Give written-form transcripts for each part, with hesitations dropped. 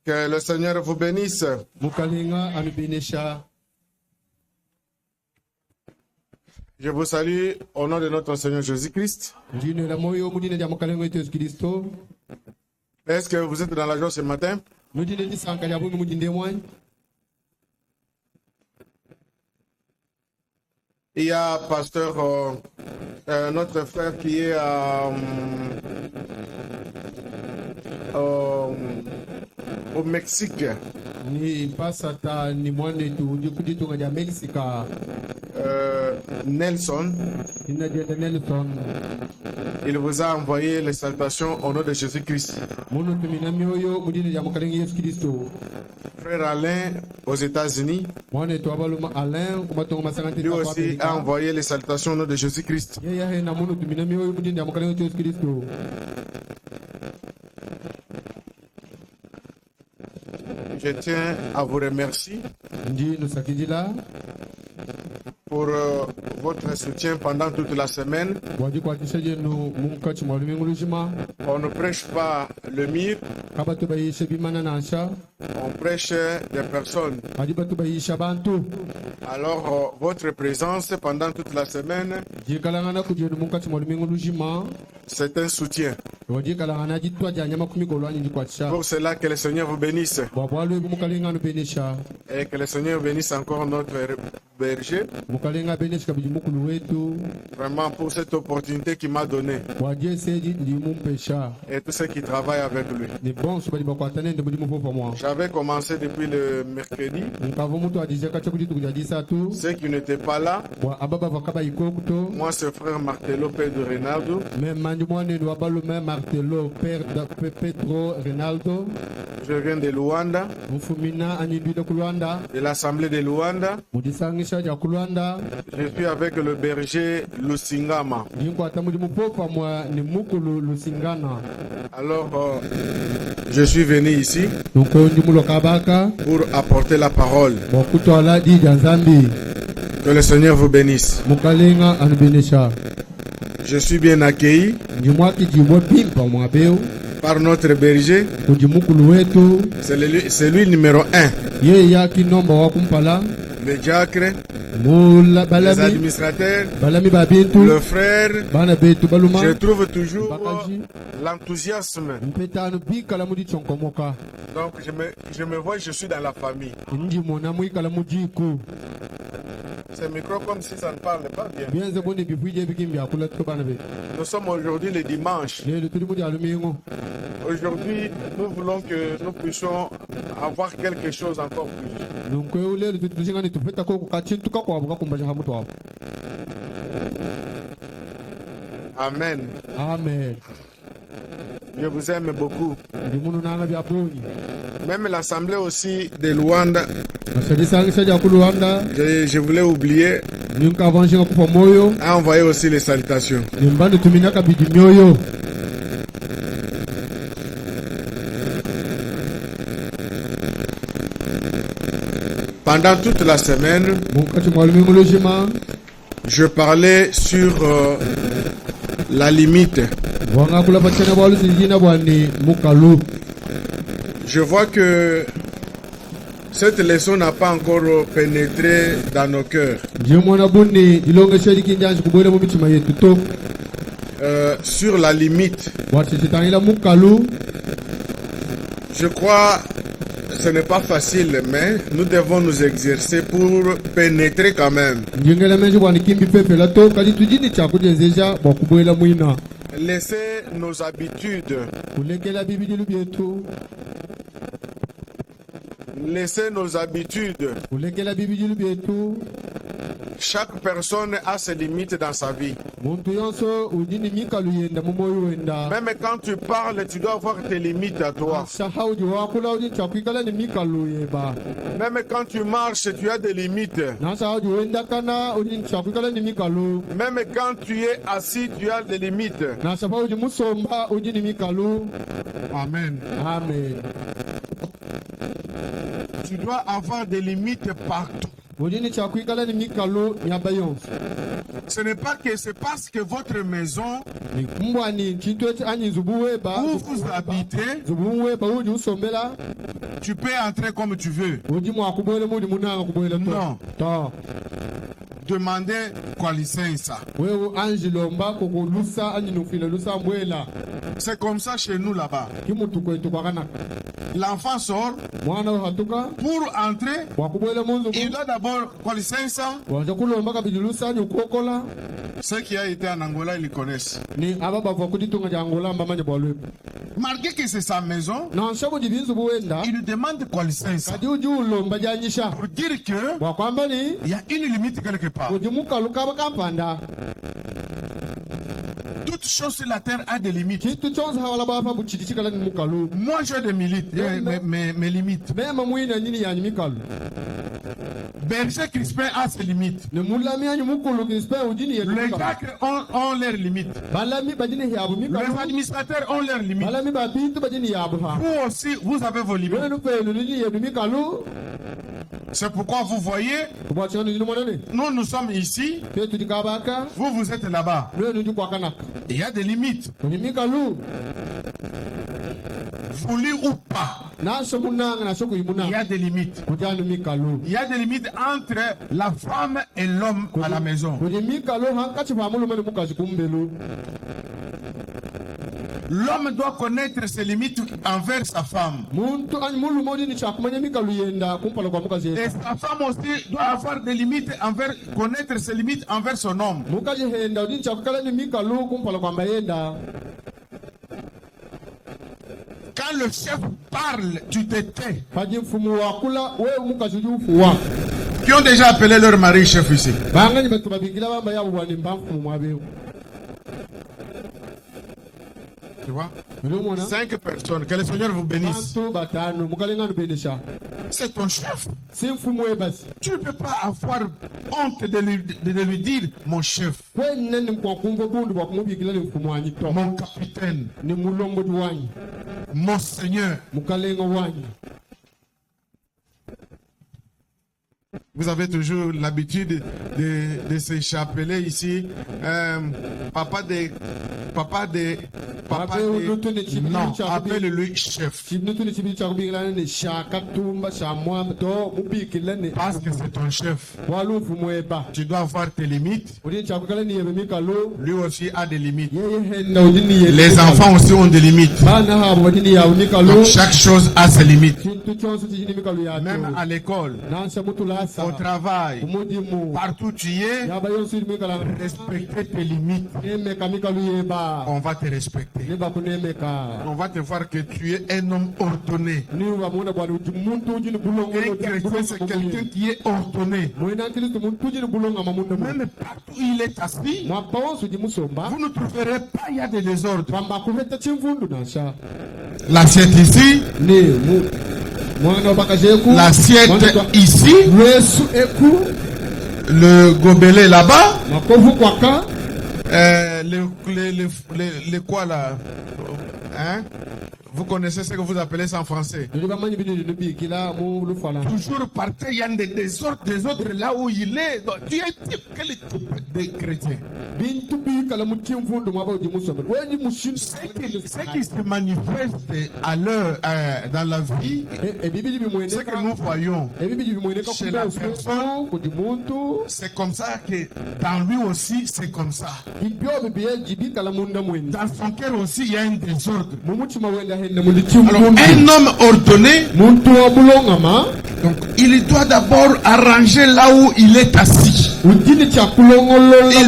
Que le Seigneur vous bénisse. Je vous salue au nom de notre Seigneur Jésus-Christ. Est-ce que vous êtes dans la joie ce matin? Il y a pasteur, notre frère qui est au Mexique. Nelson. Il vous a envoyé les salutations au nom de Jésus-Christ. Frère Alain aux États-Unis. Lui aussi a envoyé les salutations au nom de Jésus-Christ. Je tiens à vous remercier pour votre soutien pendant toute la semaine. On ne prêche pas le mire, on prêche des personnes. Alors, votre présence pendant toute la semaine, c'est un soutien. Pour cela, que le Seigneur vous bénisse. Et que le Seigneur bénisse encore notre berger. Vraiment pour cette opportunité qu'il m'a donnée. Et tous ceux qui travaillent avec lui. J'avais commencé depuis le mercredi. Ceux qui n'étaient pas là, moi c'est frère Martello, père de Ronaldo. Je viens de Luanda, de l'assemblée de Luanda. Je suis avec le berger Lusingama. Alors, je suis venu ici pour apporter la parole. Que le Seigneur vous bénisse. Je suis bien accueilli par notre berger. C'est lui numéro 1. Le diacre, les administrateurs, le frère. Je trouve toujours l'enthousiasme. Donc je me vois, je suis dans la famille. Ce micro comme si ça ne parle pas bien. Nous sommes aujourd'hui le dimanche. Aujourd'hui, nous voulons que nous puissions avoir quelque chose encore plus. Amen. Amen. Je vous aime beaucoup. Même l'assemblée aussi de Luanda. Je voulais oublier. A envoyé aussi les salutations. Pendant toute la semaine, je parlais sur la limite. Je vois que cette leçon n'a pas encore pénétré dans nos cœurs. Sur la limite, je crois que ce n'est pas facile, mais nous devons nous exercer pour pénétrer quand même. Laissez nos habitudes. Laissez nos habitudes. Chaque personne a ses limites dans sa vie. Même quand tu parles, tu dois avoir tes limites à toi. Même quand tu marches, tu as des limites. Même quand tu es assis, tu as des limites. Amen. Amen. Tu dois avoir des limites partout. Ce n'est pas que c'est parce que votre maison où vous habitez, tu peux entrer comme tu veux. Non. Demandez quoi licença. C'est comme ça chez nous là-bas. L'enfant sort pour entrer. Il doit d'abord quoi licença. Ceux qui ont été en Angola, ils le connaissent. Malgré que c'est sa maison, il lui demande quoi licença. Pour dire que il y a une limite quelque part. Toute chose sur la terre a des limites. Moi j'ai des mes limites. Berger Crispin a ses limites. Les gars ont leurs limites. Les administrateurs ont leurs limites. Vous aussi, vous avez vos limites. C'est pourquoi vous voyez, nous sommes ici, vous êtes là-bas. Il y a des limites. Voulu ou pas, il y a des limites. Il y a des limites entre la femme et l'homme à la maison. L'homme doit connaître ses limites envers sa femme. Et sa femme aussi doit avoir des limites connaître ses limites envers son homme. Quand le chef parle, tu te tais. Qui ont déjà appelé leur mari chef ici? Tu vois? 5 personnes. Que le Seigneur vous bénisse. C'est ton chef. Tu ne peux pas avoir honte de lui dire mon chef, mon capitaine, mon Seigneur. Vous avez toujours l'habitude de s'échapper ici. Non, appelle-le chef. Parce que c'est ton chef. Tu dois avoir tes limites. Lui aussi a des limites. Les enfants aussi ont des limites. Donc chaque chose a ses limites. Même à l'école, au travail, partout où tu es, respecter tes limites. On va te respecter. On va te voir que tu es un homme ordonné. Un chrétien, c'est quelqu'un qui est ordonné. Même partout où il est assis, vous ne trouverez pas, il y a des désordres. L'assiette ici, l'assiette ici, le gobelet là-bas, les quoi là, hein? Vous connaissez ce que vous appelez ça en français. Toujours partout, il y a des désordres là où il est. Donc, tu es quel type de chrétien? Ce qui se manifeste à l'heure dans la vie, ce que nous voyons chez la personne, c'est comme ça que dans lui aussi c'est comme ça. Dans son cœur aussi il y a un désordre. Alors un homme ordonné, donc il doit d'abord arranger là où il est assis. Il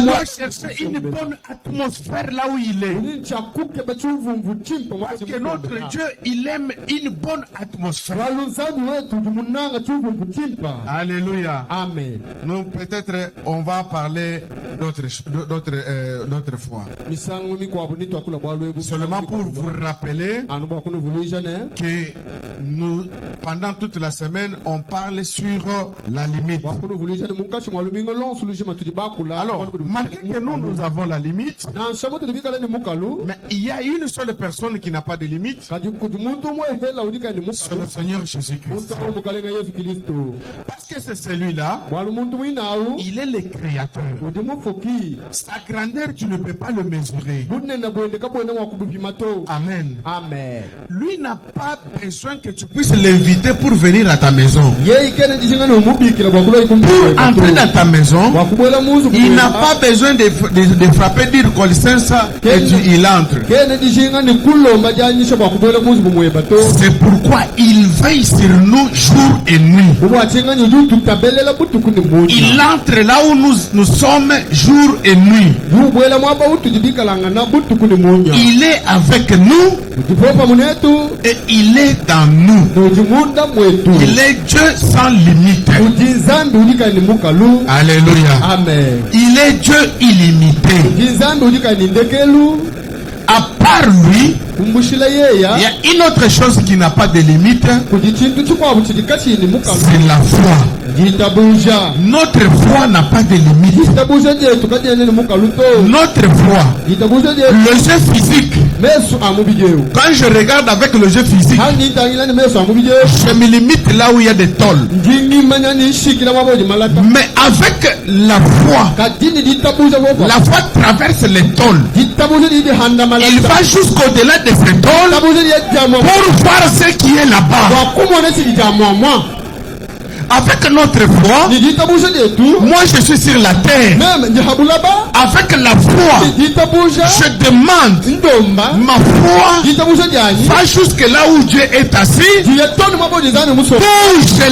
doit chercher une bonne atmosphère là où il est. Parce que notre Dieu, il aime une bonne atmosphère. Alléluia. Amen. Nous peut-être on va parler d'autres fois. Seulement pour vous rappeler que nous pendant toute la semaine, on parle sur la limite. Alors, malgré que nous avons la limite, mais il y a une seule personne qui n'a pas de limite. C'est le Seigneur Jésus-Christ. Parce que c'est celui-là, il est le créateur. Sa grandeur, tu ne peux pas le mesurer. Amen. Amen. Lui n'a pas besoin que tu puisses l'inviter pour venir à ta maison. Pour entrer dans ta maison, il n'a pas besoin de frapper, dire qu'on ça et il entre. C'est pourquoi il veille sur nous jour et nuit. Il entre là où nous sommes jour et nuit. Il est avec nous et il est dans nous. Il est Dieu sans limite. Alléluia. Amen. Il est Dieu illimité. À part lui, il y a une autre chose qui n'a pas de limite. C'est la foi. Notre foi n'a pas de limite. Notre foi, le jeu physique. Quand je regarde avec le jeu physique, je me limite là où il y a des tôles. Mais avec la foi traverse les tôles. Il va jusqu'au-delà de ces tôles pour voir ce qui est là-bas. Avec notre foi, moi je suis sur la terre. Avec la foi, je demande, ma foi va jusque là où Dieu est assis. Bouge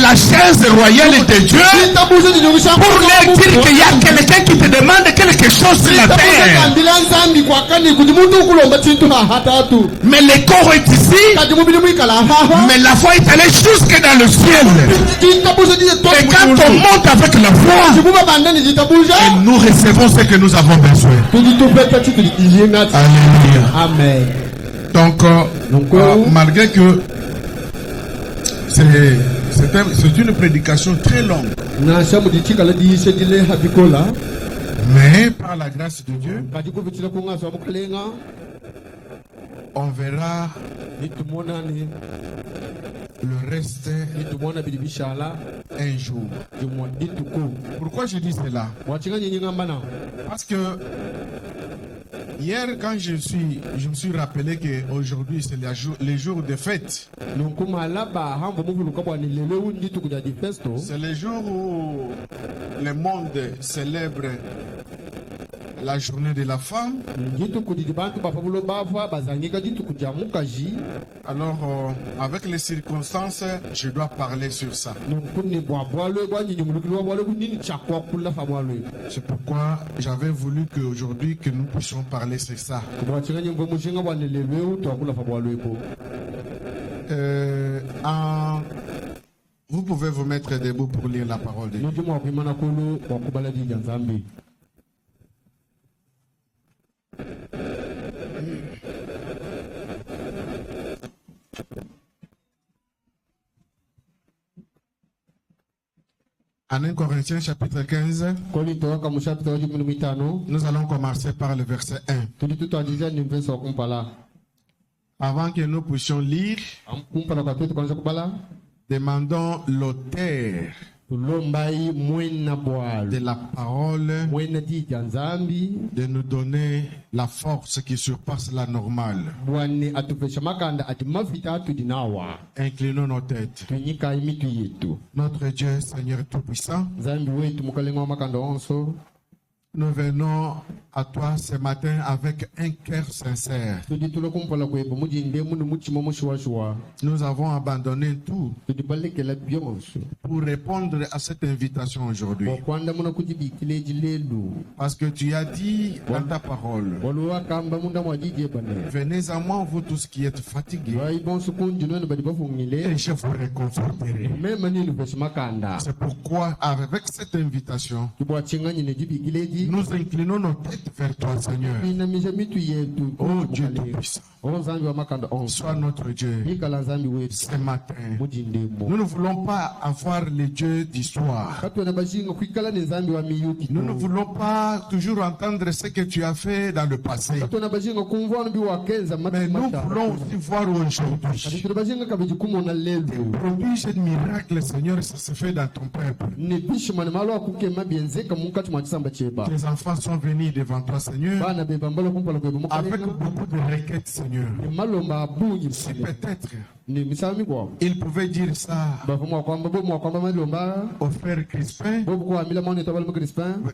la chaise royale de Dieu pour leur dire qu'il y a quelqu'un qui te demande quelque chose sur la terre. Mais le corps est ici, mais la foi est allée jusque dans le ciel. Et quand on monte avec la foi, et nous recevons ce que nous avons besoin. Alléluia. Amen. Donc, malgré que c'est une prédication très longue, mais par la grâce de Dieu, on verra le reste un jour. Pourquoi je dis cela? Parce que hier, quand je me suis rappelé qu'aujourd'hui c'est les jours de fête. C'est le jour où le monde célèbre la journée de la femme. Alors, avec les circonstances, je dois parler sur ça. C'est pourquoi j'avais voulu qu'aujourd'hui que nous puissions parler sur ça. Vous pouvez vous mettre debout pour lire la parole de Dieu. En 1 Corinthiens chapitre 15, nous allons commencer par le verset 1. Avant que nous puissions lire, demandons l'auteur de la parole de nous donner la force qui surpasse la normale. Inclinons nos têtes. Notre Dieu, Seigneur Tout-Puissant, nous venons à toi ce matin avec un cœur sincère. Nous avons abandonné tout pour répondre à cette invitation aujourd'hui. Parce que tu as dit dans ta parole, venez à moi vous tous qui êtes fatigués et je vous réconforterai. C'est pourquoi avec cette invitation, nous inclinons nos têtes tête vers toi, Seigneur. Oh Dieu Tout-Puissant, sois notre Dieu ce matin. Nous ne voulons pas avoir les dieux d'histoire. Nous ne voulons pas toujours entendre ce que tu as fait dans le passé. Mais nous voulons aussi voir aujourd'hui. Prodige de miracles, Seigneur, ça se fait dans ton peuple. Tes enfants sont venus devant toi, Seigneur, avec beaucoup de requêtes, Seigneur. Si peut-être il pouvait dire ça au frère Crispin,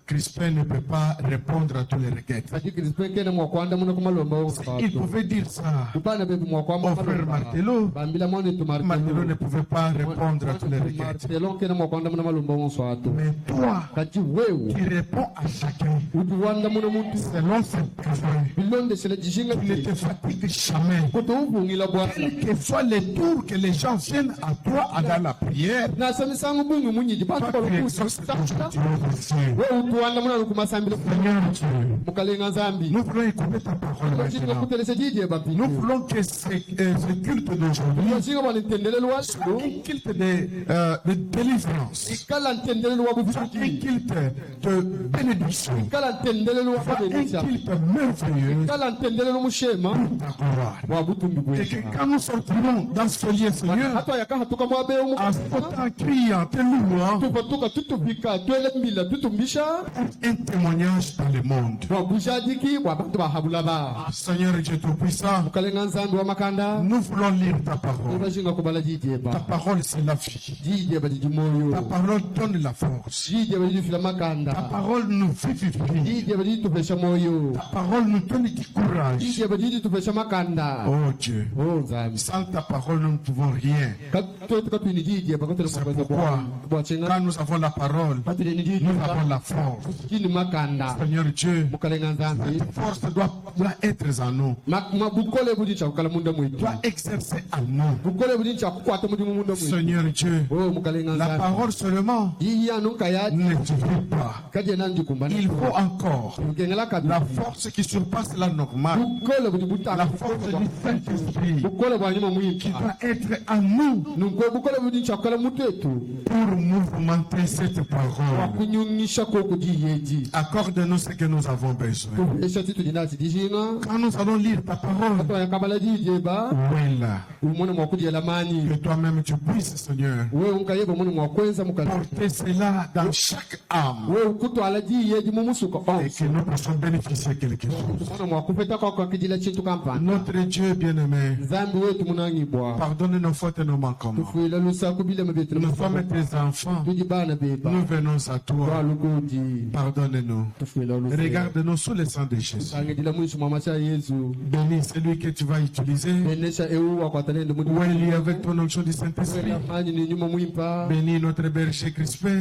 Crispin ne peut pas répondre à toutes les requêtes. Il pouvait dire ça au frère Martello, Martello ne pouvait pas répondre à toutes les requêtes. Mais toi, tu réponds à chacun selon ses besoins. Tu ne te fatigues jamais. Quels que soient les tours que les gens viennent à toi dans la prière, nous voulons écouter ta parole maintenant. Nous voulons que ce culte d'aujourd'hui soit un culte de délivrance, soit un culte de bénédiction, soit un culte merveilleux pour ta gloire. Et que quand nous sortirons dans ce lieu, Seigneur, en criant, te louant, un témoignage dans le monde. Seigneur Dieu Tout-Puissant, nous voulons lire ta parole. Ta parole, c'est la vie. Ta parole donne la force. Ta parole nous vivifie. Ta parole nous donne du courage. Oh Dieu, sans ta parole, nous ne pouvons rien. C'est pourquoi, quand nous avons la parole, nous avons la force. Seigneur Dieu, cette force doit être en nous, doit exercer en nous. Seigneur Dieu, la parole seulement ne suffit pas. Il faut encore la force qui surpasse la normale, la force du Saint-Esprit qui doit être en nous pour mouvementer cette parole. Accorde-nous ce que nous avons besoin. Quand nous allons lire ta parole, où est là? Que toi-même tu puisses, Seigneur, porter cela dans chaque âme et que nous puissions bénéficier quelque chose. Notre Dieu bien-aimé, pardonne nos fautes et nos manquements. Nous sommes tes enfants. Nous venons à toi. Pardonne-nous. Regarde-nous sous le sang de Jésus. Bénis celui que tu vas utiliser. Où il est avec ton onction du Saint-Esprit. Bénis notre berger Crispin.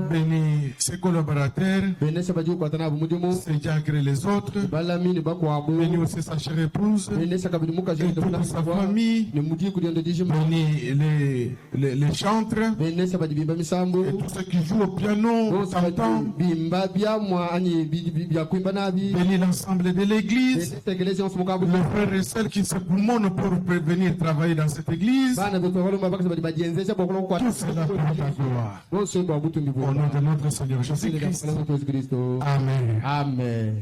Bénis ses collaborateurs. Ses diacres et les autres. Bénis aussi sa chère épouse. Et toute sa famille. Bénis les chantres. Et tous ceux qui jouent au piano. Bénis l'ensemble de l'église. Les frères et sœurs qui se poumonnent pour venir travailler dans cette église. Tout cela pour ta gloire. Au nom de notre Seigneur Jésus-Christ. Amen. Amen.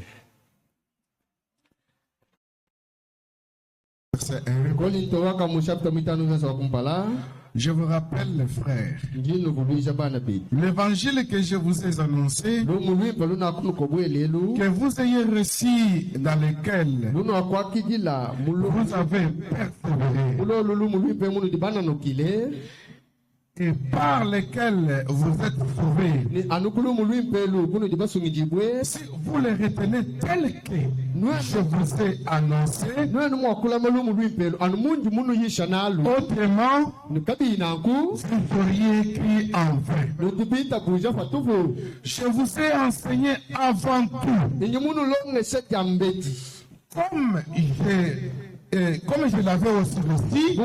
Verset 1. Je vous rappelle, les frères, l'évangile que je vous ai annoncé, que vous ayez reçu, dans lequel vous avez persévéré, et par lesquels vous êtes sauvés. Si vous les retenez tels que je vous ai annoncé, autrement, vous auriez écrit en vain. Je vous ai enseigné avant tout, comme j'ai comme je l'avais aussi dit,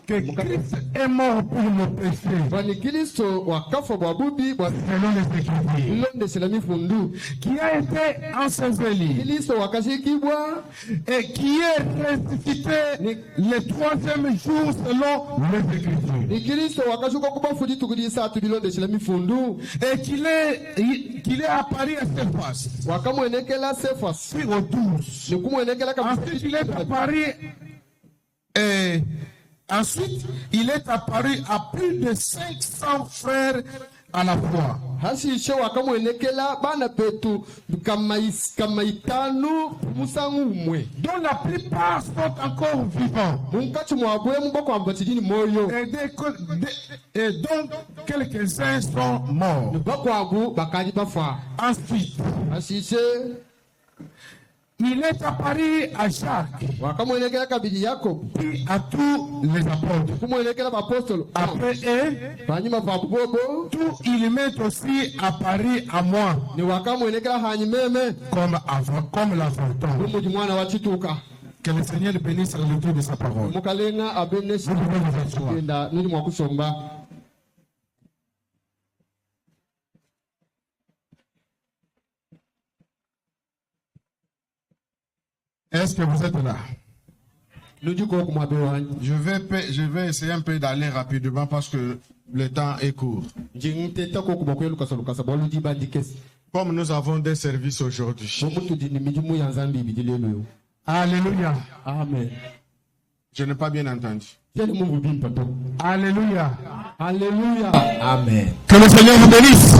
que Christ est mort pour nos péchés, selon les Écritures, qui a été enseveli et qui est ressuscité le troisième jour selon les Écritures, et qu'il est apparu à Céphas, puis aux 12. Ensuite, il est apparu ensuite, il est apparu à plus de 500 frères à la fois. Dont la plupart sont encore vivants. Et donc, quelques-uns sont morts. Ensuite, il est apparu à Jacques, puis à tous les apôtres. Après eux, tout il m'est aussi apparu à moi, comme l'avant-temps. Que le Seigneur bénisse la lecture de sa parole. Vous pouvez vous asseoir. Est-ce que vous êtes là? Je vais essayer un peu d'aller rapidement parce que le temps est court. Comme nous avons des services aujourd'hui. Alléluia. Amen. Je n'ai pas bien entendu. Alléluia. Alléluia. Amen. Que le Seigneur vous bénisse.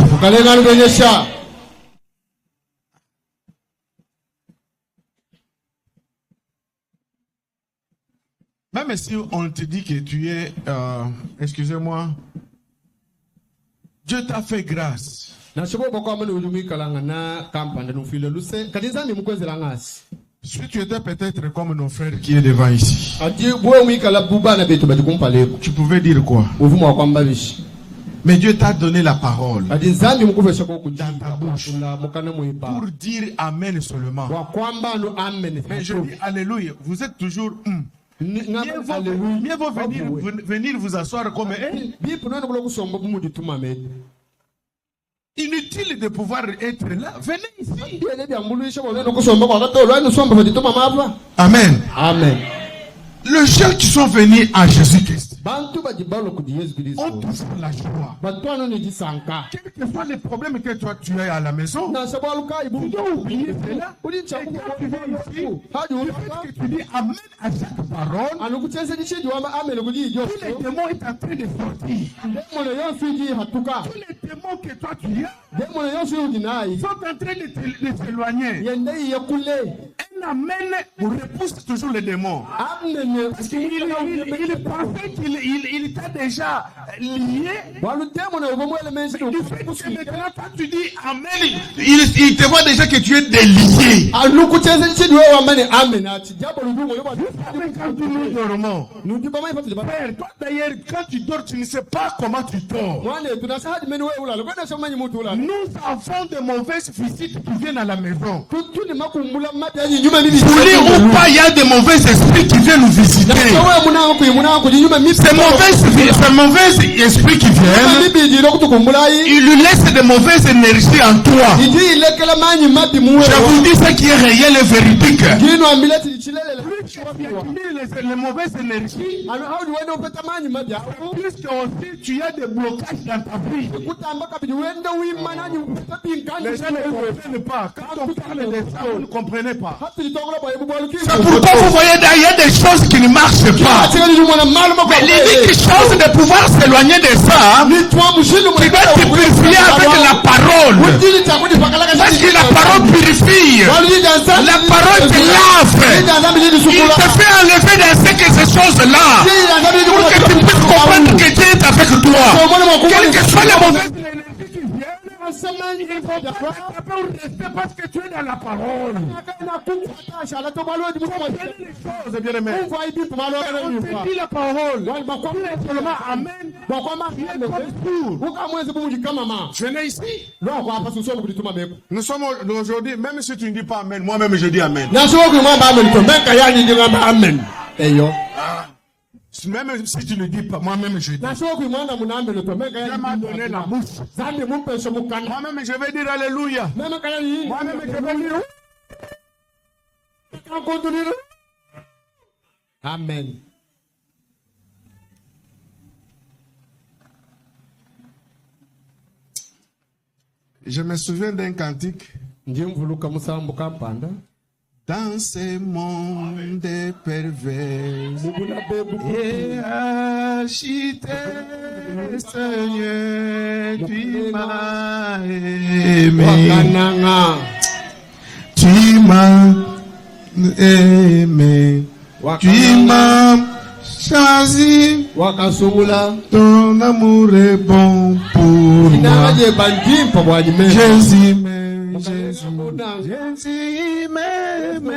Même si on te dit que tu es, excusez-moi, Dieu t'a fait grâce. Si tu étais peut-être comme nos frères qui est devant ici, tu pouvais dire quoi? Mais Dieu t'a donné la parole dans ta bouche pour dire Amen seulement. Mais je dis Alléluia, vous êtes toujours mieux vaut venir vous asseoir comme inutile de pouvoir être là. Venez ici. Amen. Amen. Les gens qui sont venus à Jésus-Christ ont toujours la joie. Quel que soit les problèmes que toi tu as à la maison, tu dois oublier cela. Et quand tu viens ici, que tu dis Amen à chaque parole, tous les démons sont en train de sortir. Tous les démons que toi tu as sont en train de s'éloigner. Un Amen repousse toujours les démons. Parce qu'il pensait qu'il t'a déjà lié. Du fait que maintenant toi tu dis Amen, il te voit déjà que tu es délié. Quand nous dormons, Père, toi d'ailleurs quand tu dors tu ne sais pas comment tu dors. Nous avons de mauvaises visites qui viennent à la maison. Voulez ou pas, il y a des mauvais esprits qui viennent nous visiter. Ces mauvais esprits qui viennent, ils lui laissent de mauvaises énergies en toi. Je vous dis ce qui est réel et véridique. Plus tu as les mauvaises énergies, plus aussi tu as des blocages dans ta vie. Les gens ne comprennent pas. Quand on parle de ça, vous ne comprenez pas. C'est pourquoi vous voyez derrière des choses qui ne marchent pas. Mais l'unique chose de pouvoir s'éloigner de ça, tu dois te purifier avec la parole. Parce que la parole purifie. La parole te lave. Il te fait enlever de ces choses-là. Pour que tu puisses comprendre que Dieu est avec toi. Quelle que soit la mauvaise énergie qui vient, il faut rester parce que tu es dans la parole. Comprenez les choses, bien aimé. On te dit la parole. Seulement Amen Venez ici. Nous sommes aujourd'hui, même si tu ne dis pas amen, moi-même je dis amen. Même si tu ne dis pas, moi-même je dis. Dieu m'a donné la bouche. Moi-même je vais dire alléluia. Moi-même je vais dire amen. Je me souviens d'un cantique. Dans ce monde pervers et agité, Seigneur, tu m'as aimé. Tu m'as aimé. Tu m'as choisi. Ton amour est bon pour moi. Jésus m'aime. Jésus m'aime.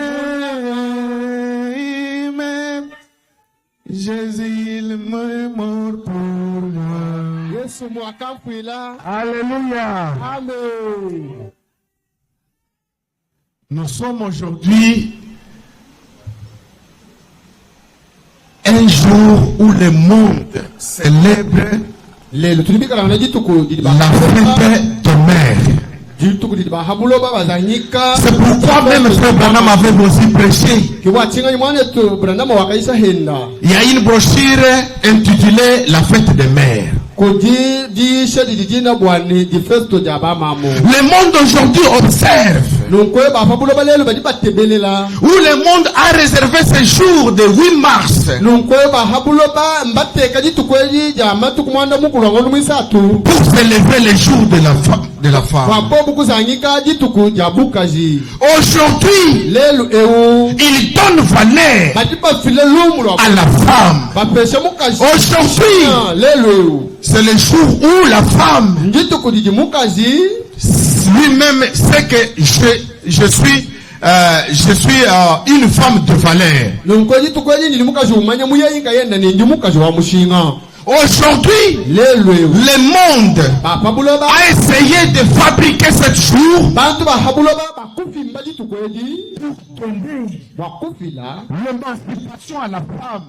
Jésus il est mort pour moi. Alléluia. Amen. Nous sommes aujourd'hui un jour où le monde célèbre la fête de mère. C'est pourquoi même Frère Branham avait aussi prêché. Il y a une brochure intitulée La fête des mères. Le monde aujourd'hui observe où le monde a réservé ce jour de 8 mars pour célébrer le jour de la femme. Aujourd'hui, il donne valeur à la femme. Aujourd'hui, c'est le jour où la femme lui-même sait que je suis une femme de valeur. Aujourd'hui, le monde a essayé de fabriquer ce jour pour donner l'émancipation à la femme.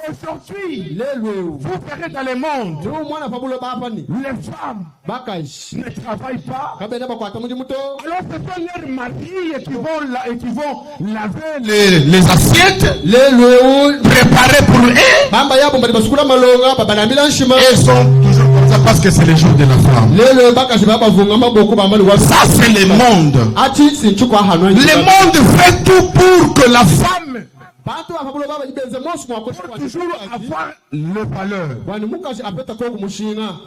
Aujourd'hui, vous verrez dans le monde, les femmes ne travaillent pas. Alors ce sont leurs maris qui vont laver les assiettes, préparer pour eux. Ils sont toujours comme ça parce que c'est le jour de la femme. Ça c'est le monde. Le monde fait tout pour que la femme toujours avoir le valeur.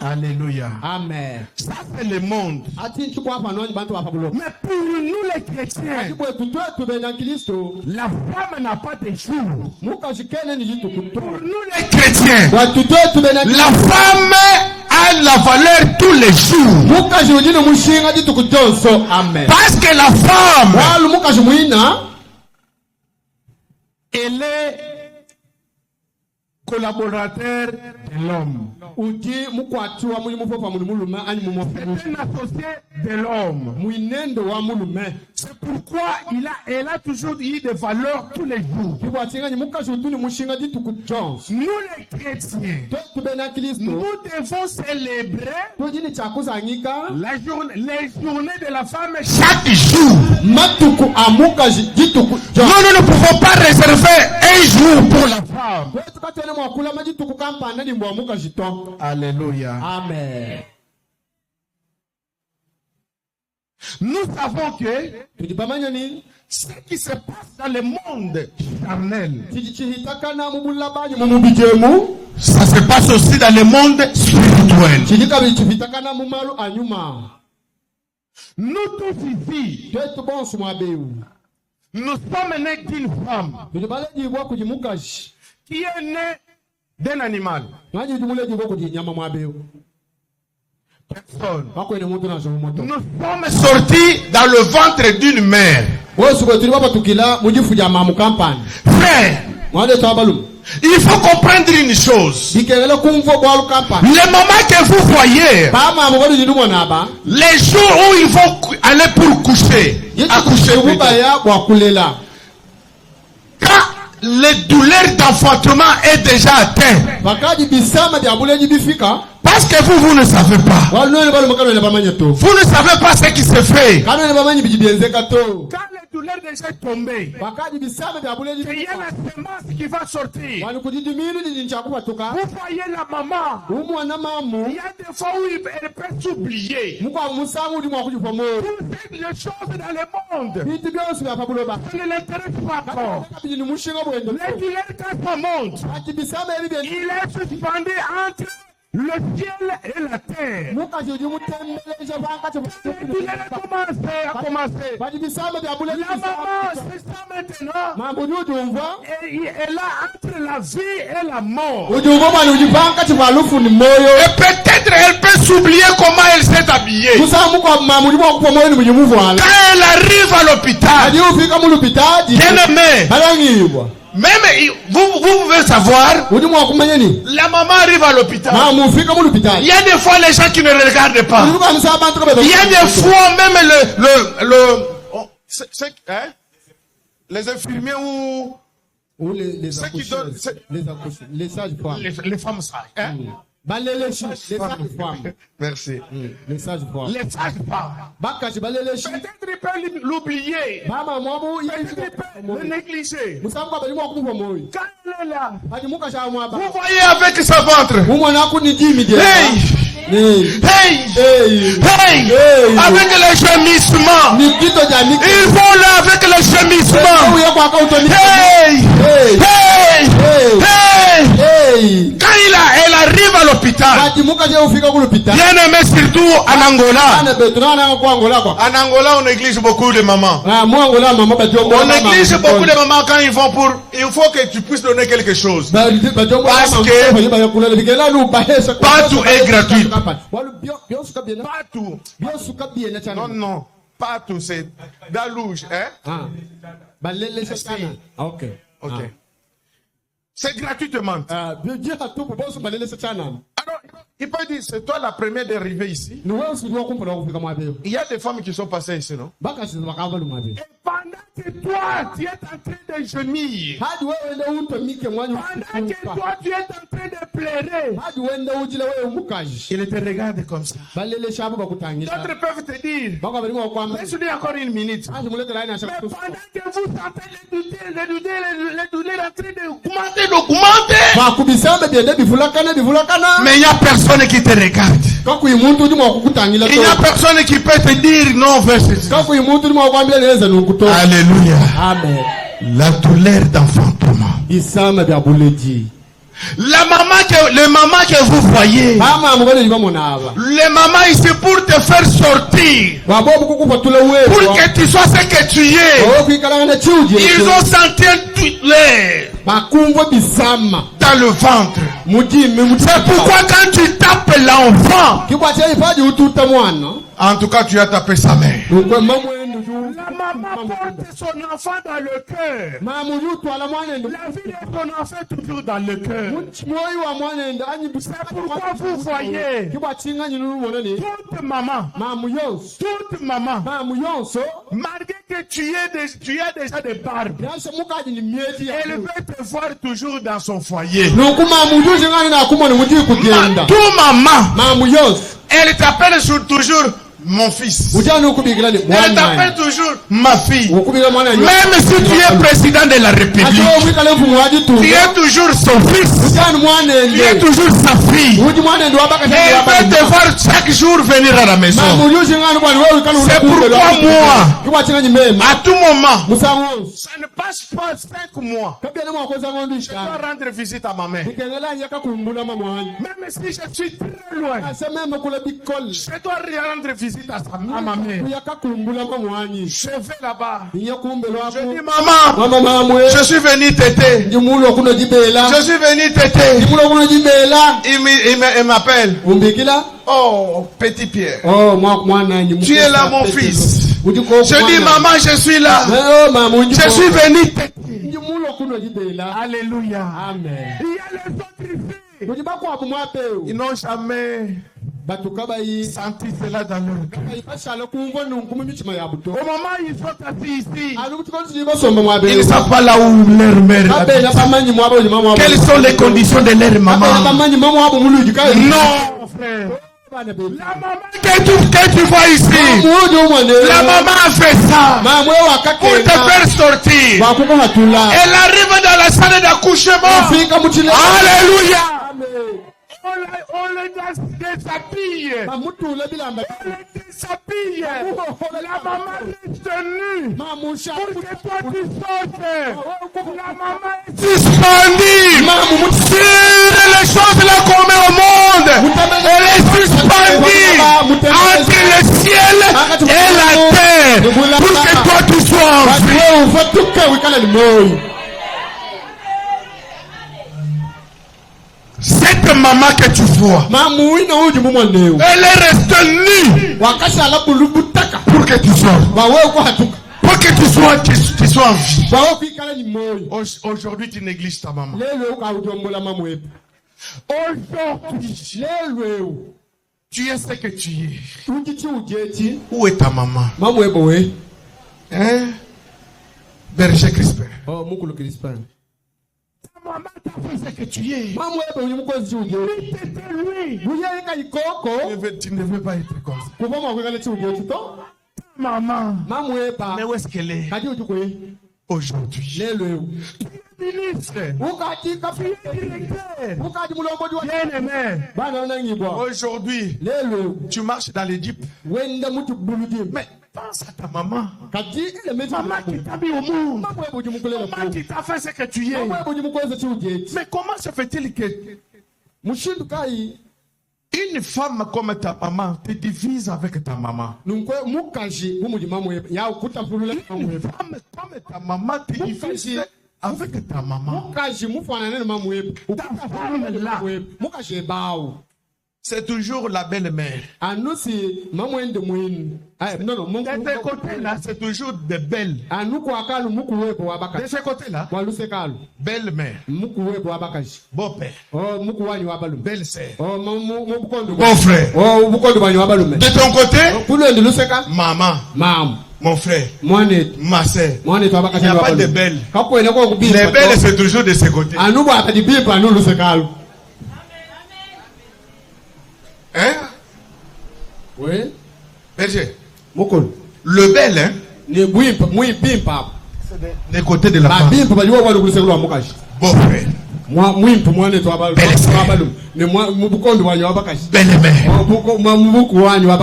Alléluia. Amen. Ça c'est le monde. Mais pour nous les chrétiens, la femme n'a pas de jour. Pour nous les chrétiens, la femme a la valeur tous les jours. Parce que la femme, elle est collaborateur de l'homme. C'est un associé de l'homme. C'est pourquoi elle a toujours eu des valeurs tous les jours. Nous les chrétiens, nous devons célébrer les journées de la femme chaque jour. Nous ne pouvons pas réserver un jour pour la femme. Alléluia. Amen. Nous savons que ce qui se passe dans le monde charnel, ça se passe aussi dans le monde spirituel. Nous tous ici, nous sommes nés d'une femme qui est née d'un animal. Personne. Nous sommes sortis dans le ventre d'une mère. Frère, Il faut comprendre une chose. Les moments que vous voyez, les jours où ils vont aller pour coucher, accoucher, quand les douleurs d'enfantement est déjà atteint, parce que vous ne savez pas. Vous ne savez pas ce qui se fait. Quand les douleurs déjà tombées, il y a la semence qui va sortir. Vous voyez la maman. Il y a des fois où elle peut s'oublier. Toutes les choses dans le monde. Ça ne l'intéresse pas encore. Les douleurs quand ça monte, il est suspendu entre le ciel et la terre. La maman, c'est ça maintenant. Elle a entre la vie et la mort. Et peut-être elle peut s'oublier comment elle s'est habillée. Quand elle arrive à l'hôpital, bien aimé, même vous pouvez savoir, la maman arrive à l'hôpital. Il y a des fois les gens qui ne regardent pas. Il y a des fois même les infirmiers ou les sages-femmes. Les femmes sages. Les sages-femmes. Merci. Les sages-femmes. Les sages-femmes. Peut-être il peut l'oublier. Peut-être il peut le négliger. Quand elle est là, vous voyez avec sa ventre. Hey! Hey! Hey! Avec les gémissements. Ils vont là avec les gémissements. Hey! Hey! Hey! Quand elle arrive à l'hôpital, bien aimé surtout en Angola. En Angola, on néglige beaucoup de mamans. On néglige beaucoup de mamans quand ils vont pour. Il faut que tu puisses donner quelque chose. Parce que partout est gratuit. Partout. Non, non. Partout, c'est Dalouche. Ok. C'est gratuitement. Alors, il peut dire, c'est toi la première d'arriver ici. Il y a des femmes qui sont passées ici, non? Et pendant que toi, tu es en train de gémir. Pendant que toi, tu es en train de pleurer. Il te regarde comme ça. D'autres peuvent te dire, laisse-lui encore une minute. Mais pendant que vous sentez les douleurs en train d'augmenter. Mais il n'y a personne qui te regarde. Il n'y a personne qui peut te dire non vers ceci. Alléluia. Amen. La douleur d'enfantement. Les mamans que vous voyez, les mamans ici pour te faire sortir, pour que tu sois ce que tu es. Ils ont senti toutes les dans le ventre. C'est pourquoi quand tu tapes l'enfant, en tout cas tu as tapé sa mère. La maman porte son enfant dans le cœur. La vie de ton enfant est toujours dans le cœur. C'est pourquoi vous voyez toute maman, malgré que tu as déjà des barbes, elle veut te voir toujours dans son foyer. Tout maman, elle t'appelle toujours mon fils. Elle t'appelle toujours ma fille. Même si tu es président de la République, tu es toujours son fils. Tu es toujours sa fille. Elle va te voir chaque jour venir à la maison. C'est pourquoi moi, à tout moment, ça ne passe pas 5 mois, je dois rendre visite à ma mère. Même si je suis très loin, je dois rendre visite à ma mère. Je vais là-bas. Je dis maman, je suis venu t'aider. Je suis venu t'aider. Il m'appelle. Oh, petit Pierre. Tu es là, mon fils. Je dis maman, je suis là. Je suis venu t'aider. Alléluia. Amen. Il y a les autres ici. Ils n'ont jamais senti cela dans leur cœur. Au moment où ils sont assis ici, Ils ne savent pas là où leur mère habite. Quelles sont les conditions de leur maman? Non, frère. La maman que tu vois ici, la maman a fait ça pour te faire sortir. Elle arrive dans la salle d'accouchement. Alléluia. on les déshabille. On les déshabille. La maman reste nue pour que toi tu sortes. La maman est Suspendue sur les choses là qu'on met au monde. Elle est suspendue entre le ciel et la terre pour que toi tu sois en vie. Cette maman que tu vois, elle est restée nue pour que tu sortes. Pour que tu sois en vie. Aujourd'hui, tu négliges ta maman. Aujourd'hui, tu es ce que tu es. Où est ta maman? Hein? Berger Crispin. Ta maman t'a fait ce que tu es. Tu ne veux pas être comme ça. Maman. Mais où est-ce qu'elle est? Aujourd'hui. Ministre. Bien-aimé. Aujourd'hui, tu marches dans les jeeps. Mais pense à ta maman. Maman qui t'a mis au monde. Maman qui t'a fait ce que tu es. Mais comment se fait-il que une femme comme ta maman te divise avec ta maman? Une femme comme ta maman te divise avec ta maman. C'est toujours la belle-mère. De ce côté-là, c'est toujours des belles. De ce côté-là, belle-mère, beau-père, belle-sœur, beau-frère. De ton côté, maman, mon frère, ma sœur. Il n'y a pas de belles. Les belles, c'est toujours de ce côté. Hein? Oui. Berger. Le bel, hein? Des côtés de la femme. Beau-frère. Belle-mère.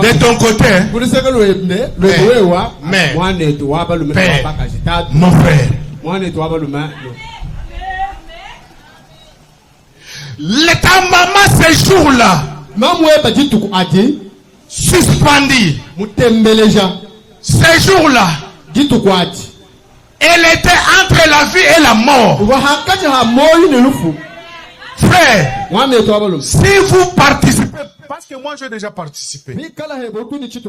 De ton côté, mère. Père. Mon frère. Ta maman ces jours-là suspendu. Ces jours-là, elle était entre la vie et la mort. Frère, si vous participez, parce que moi j'ai déjà participé, si vous participez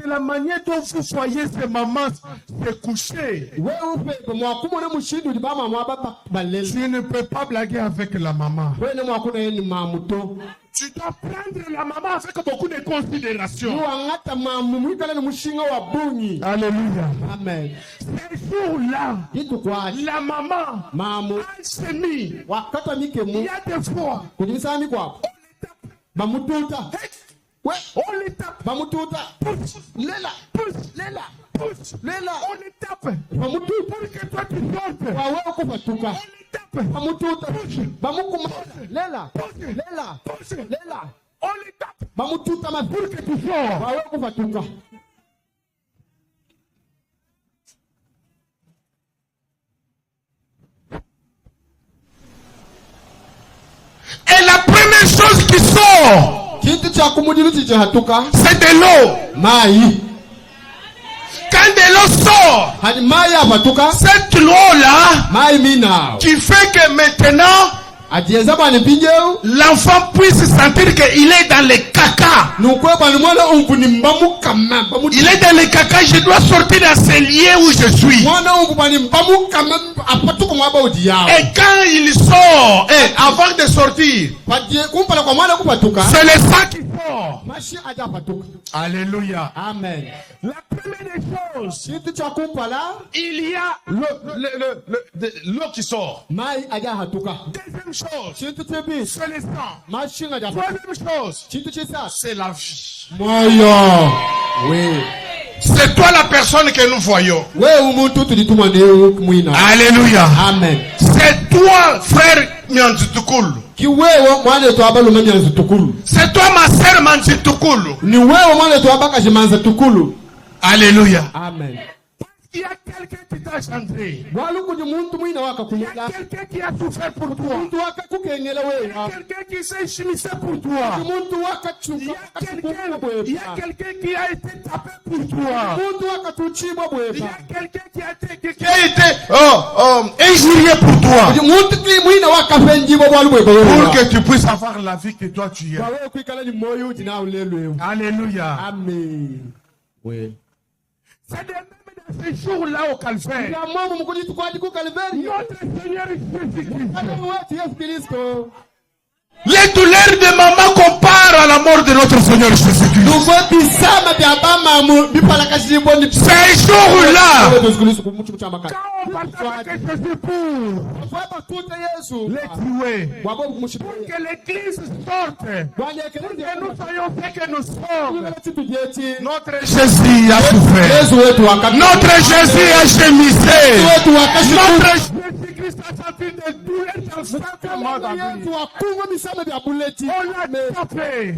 de la manière dont vous voyez ces mamans se coucher, tu ne peux pas blaguer avec la maman. Tu dois prendre la maman avec beaucoup de considération. Alléluia. Amen. Ces jours-là, la maman s'est mise. Il y a des fois, on les tape. Pousse. Lela. On les tape. Pour que toi tu sortes. On les tape. Lela. On les tape. Pour que tu sors. Et la première chose qui sort, c'est de l'eau. Quand de l'eau sort, cette eau-là qui fait que maintenant l'enfant puisse sentir qu'il est dans les caca. Il est dans les caca, je dois sortir dans ce lieu où je suis. Et quand il sort, avant de sortir, c'est le sang qui sort. Alléluia. Amen. La première des choses, il y a l'eau qui sort. Deuxième chose, c'est le sang. Troisième chose, c'est la vie. Oui. C'est toi la personne que nous voyons. Alléluia. Amen. C'est toi, frère Nyanzitukulu. C'est toi, ma sœur Manzitukulu. Alléluia. Amen. Il y a quelqu'un qui t'a chanté. Il y a quelqu'un qui a souffert pour toi. Il y a quelqu'un qui s'est chimissé pour toi. Il y a quelqu'un qui a été tapé pour toi. Il y a quelqu'un qui a été injurié pour toi. Pour que tu puisses avoir la vie que toi tu as. Alléluia. Amen. Oui. C'est de même dans ces jours-là au calvaire. Notre Seigneur Jésus-Christ. Les douleurs de maman comparent à la mort de notre Seigneur Jésus-Christ. Ces jours-là, quand on partage avec Jésus pour les tuer, pour que l'Église sorte, pour que nous soyons faits que nous sommes, notre Jésus a souffert. Notre Jésus a gémissé. Notre Jésus-Christ a senti des douleurs dans sa vie. On l'a tapé.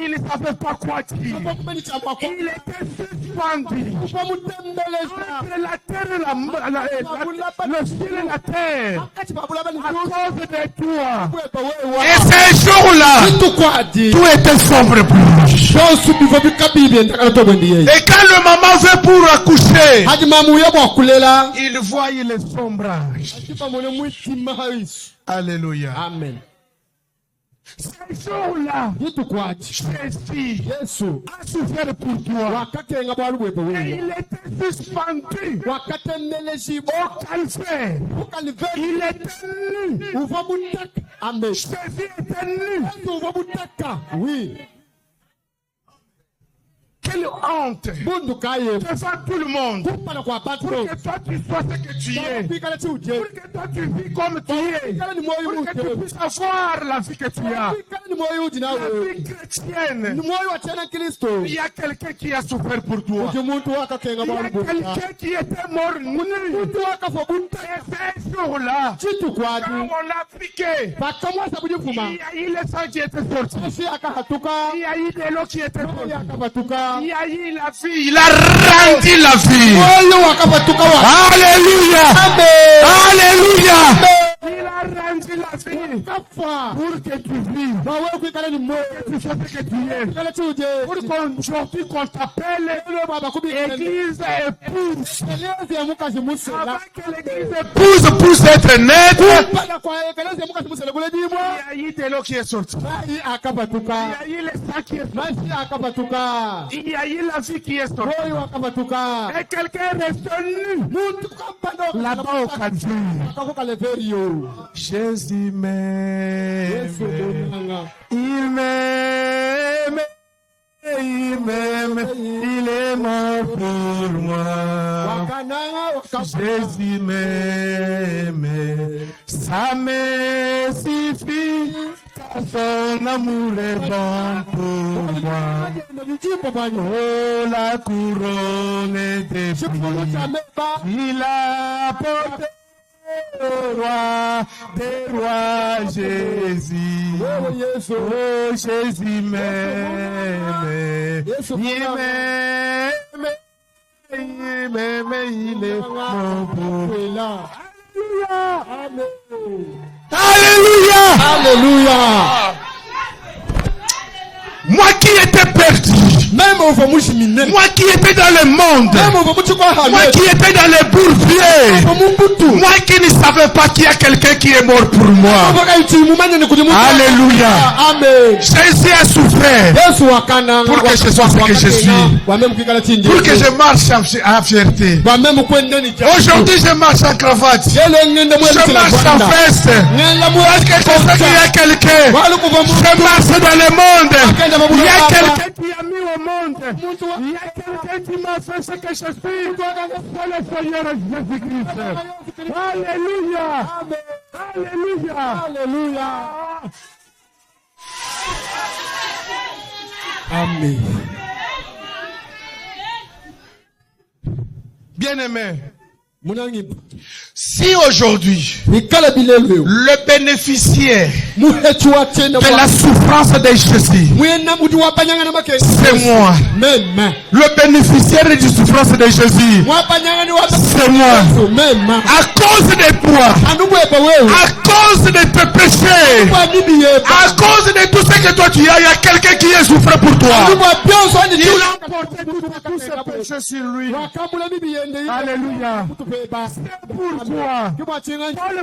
Il ne savait pas quoi dire. Il était suspendu entre la terre et le ciel et la terre à cause de toi. Et ces jours-là, tout était sombre pour lui. Et quand le maman veut pour accoucher, il voit les sombrages. Alléluia. Amen. Ces jours-là, Jésus a souffert pour toi. Et il était suspendu au calvaire. Il était nu. Jésus était nu. Oui. Quelle honte devant tout le monde pour que toi tu sois ce que tu es, pour que toi tu vis comme tu es, pour que tu puisses avoir la vie que tu as, la vie chrétienne. Il y a quelqu'un qui a souffert pour toi. Il y a quelqu'un qui était mort nu. Et ces jours-là, quand on l'a piqué, il y a eu le sang qui était sorti. Il y a eu de l'eau qui était sortie. Il y a eu la vie, il a rendu la vie. Alléluia. Alléluia. Il a rendu la vie pour que tu vives, pour que tu sois ce que tu es, pour qu'aujourd'hui qu'on t'appelle Église épouse. Avant que l'Église épouse puisse être nette, il y a eu de l'eau qui est sortie. Il y a eu le sang qui est sorti. Il y a eu la vie qui est sortie. Et quelqu'un reste nu là-bas au calvaire. Jésus m'aime. Il m'aime. Il m'aime. Il est mort pour moi. Jésus m'aime. Ça me suffit. Son amour est bon pour moi. Oh, la couronne des fruits. Il a porté le roi des rois, Jésus. Oh, Jésus m'aime. Il m'aime. Il m'aime. Il est bon pour moi. Alléluia. Alléluia. Moi qui étais perdu, même au Moi qui étais dans le monde. Moi qui étais dans les bourbiers. Moi qui ne savais pas qu'il y a quelqu'un qui est mort pour moi. Alléluia. Jésus a souffert pour que je sois ce que je suis. Pour que je marche en fierté. Aujourd'hui je marche en cravate. Je marche en veste. Parce que je sais qu'il y a quelqu'un. Je marche dans le monde. Il y a quelqu'un qui a mis au monde. Il y a quelqu'un qui m'a fait ce que je suis. C'est le Seigneur Jésus-Christ. Alléluia. Alléluia. Alléluia. Amen. Bien-aimé, si aujourd'hui le bénéficiaire de la souffrance de Jésus, c'est moi. Le bénéficiaire de la souffrance de Jésus, c'est moi. À cause de toi, à cause de tes péchés, à cause de tout ce que toi tu as, il y a quelqu'un qui est souffert pour toi. Il a porté tous ses péchés sur lui. Alléluia. C'est pourquoi Paul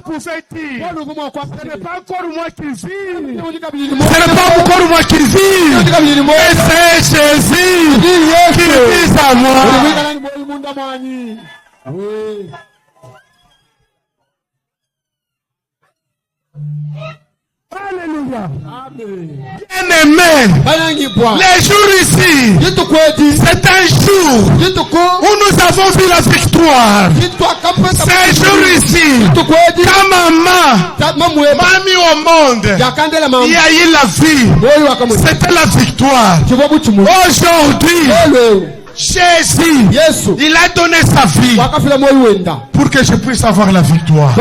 pouvait dire, ce n'est pas encore moi qui vis, ce n'est pas encore moi qui vis, mais c'est Jésus qui vit à moi. Alléluia. Bien-aimé, les jours ici, c'est un jour où nous avons vu la victoire. Ces jours ici, quand maman m'a mis au monde, il y a eu la vie. C'était la victoire. Aujourd'hui, Jésus, il a donné sa vie pour que je puisse avoir la victoire.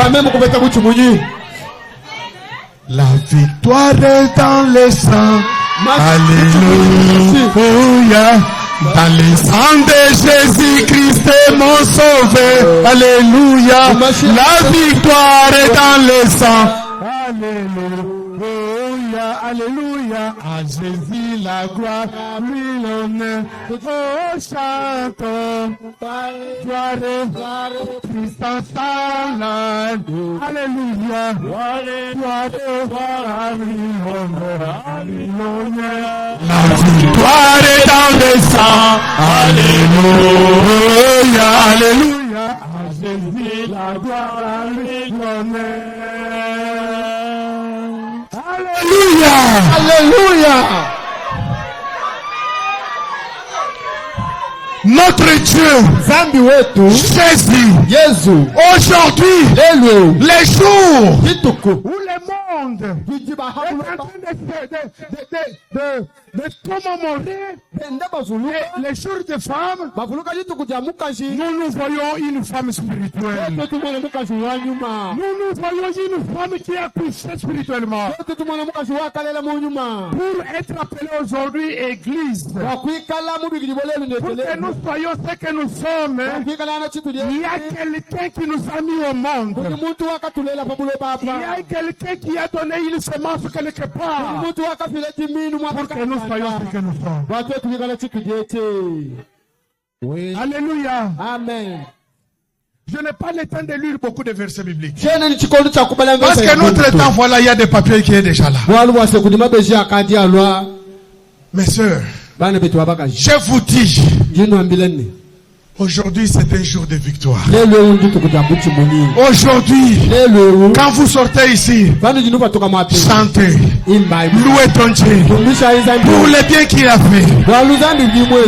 La victoire est dans le sang. Alléluia. Dans le sang de Jésus-Christ mon sauveur. Alléluia. La victoire est dans le sang. Alléluia. Alléluia. À Jésus la gloire, lui l'honneur. Oh, chantons. Gloire, puissance à l'âme. Alléluia. Gloire, lui l'honneur. La victoire est dans le sang. Alléluia. Alléluia. À Jésus la gloire, lui l'honneur. Alléluia. Alléluia. Notre Dieu, Jésus, aujourd'hui, les jours où le monde est en train de commémorer les jours de femmes, nous voyons une femme spirituelle. Nous voyons une femme qui a poussé spirituellement pour être appelée aujourd'hui Église. Pour que nous soyons ce que nous sommes, il y a quelqu'un qui nous a mis au monde. Il y a quelqu'un qui a donné une semence quelque part pour que nous soyons ce que nous sommes. Alléluia. Amen. Je n'ai pas le temps de lire beaucoup de versets bibliques. Parce que notre temps, voilà, il y a des papiers qui sont déjà là. Mes sœurs, je vous dis, aujourd'hui c'est un jour de victoire. Aujourd'hui, quand vous sortez ici, chantez, louez ton Dieu pour le bien qu'il a fait.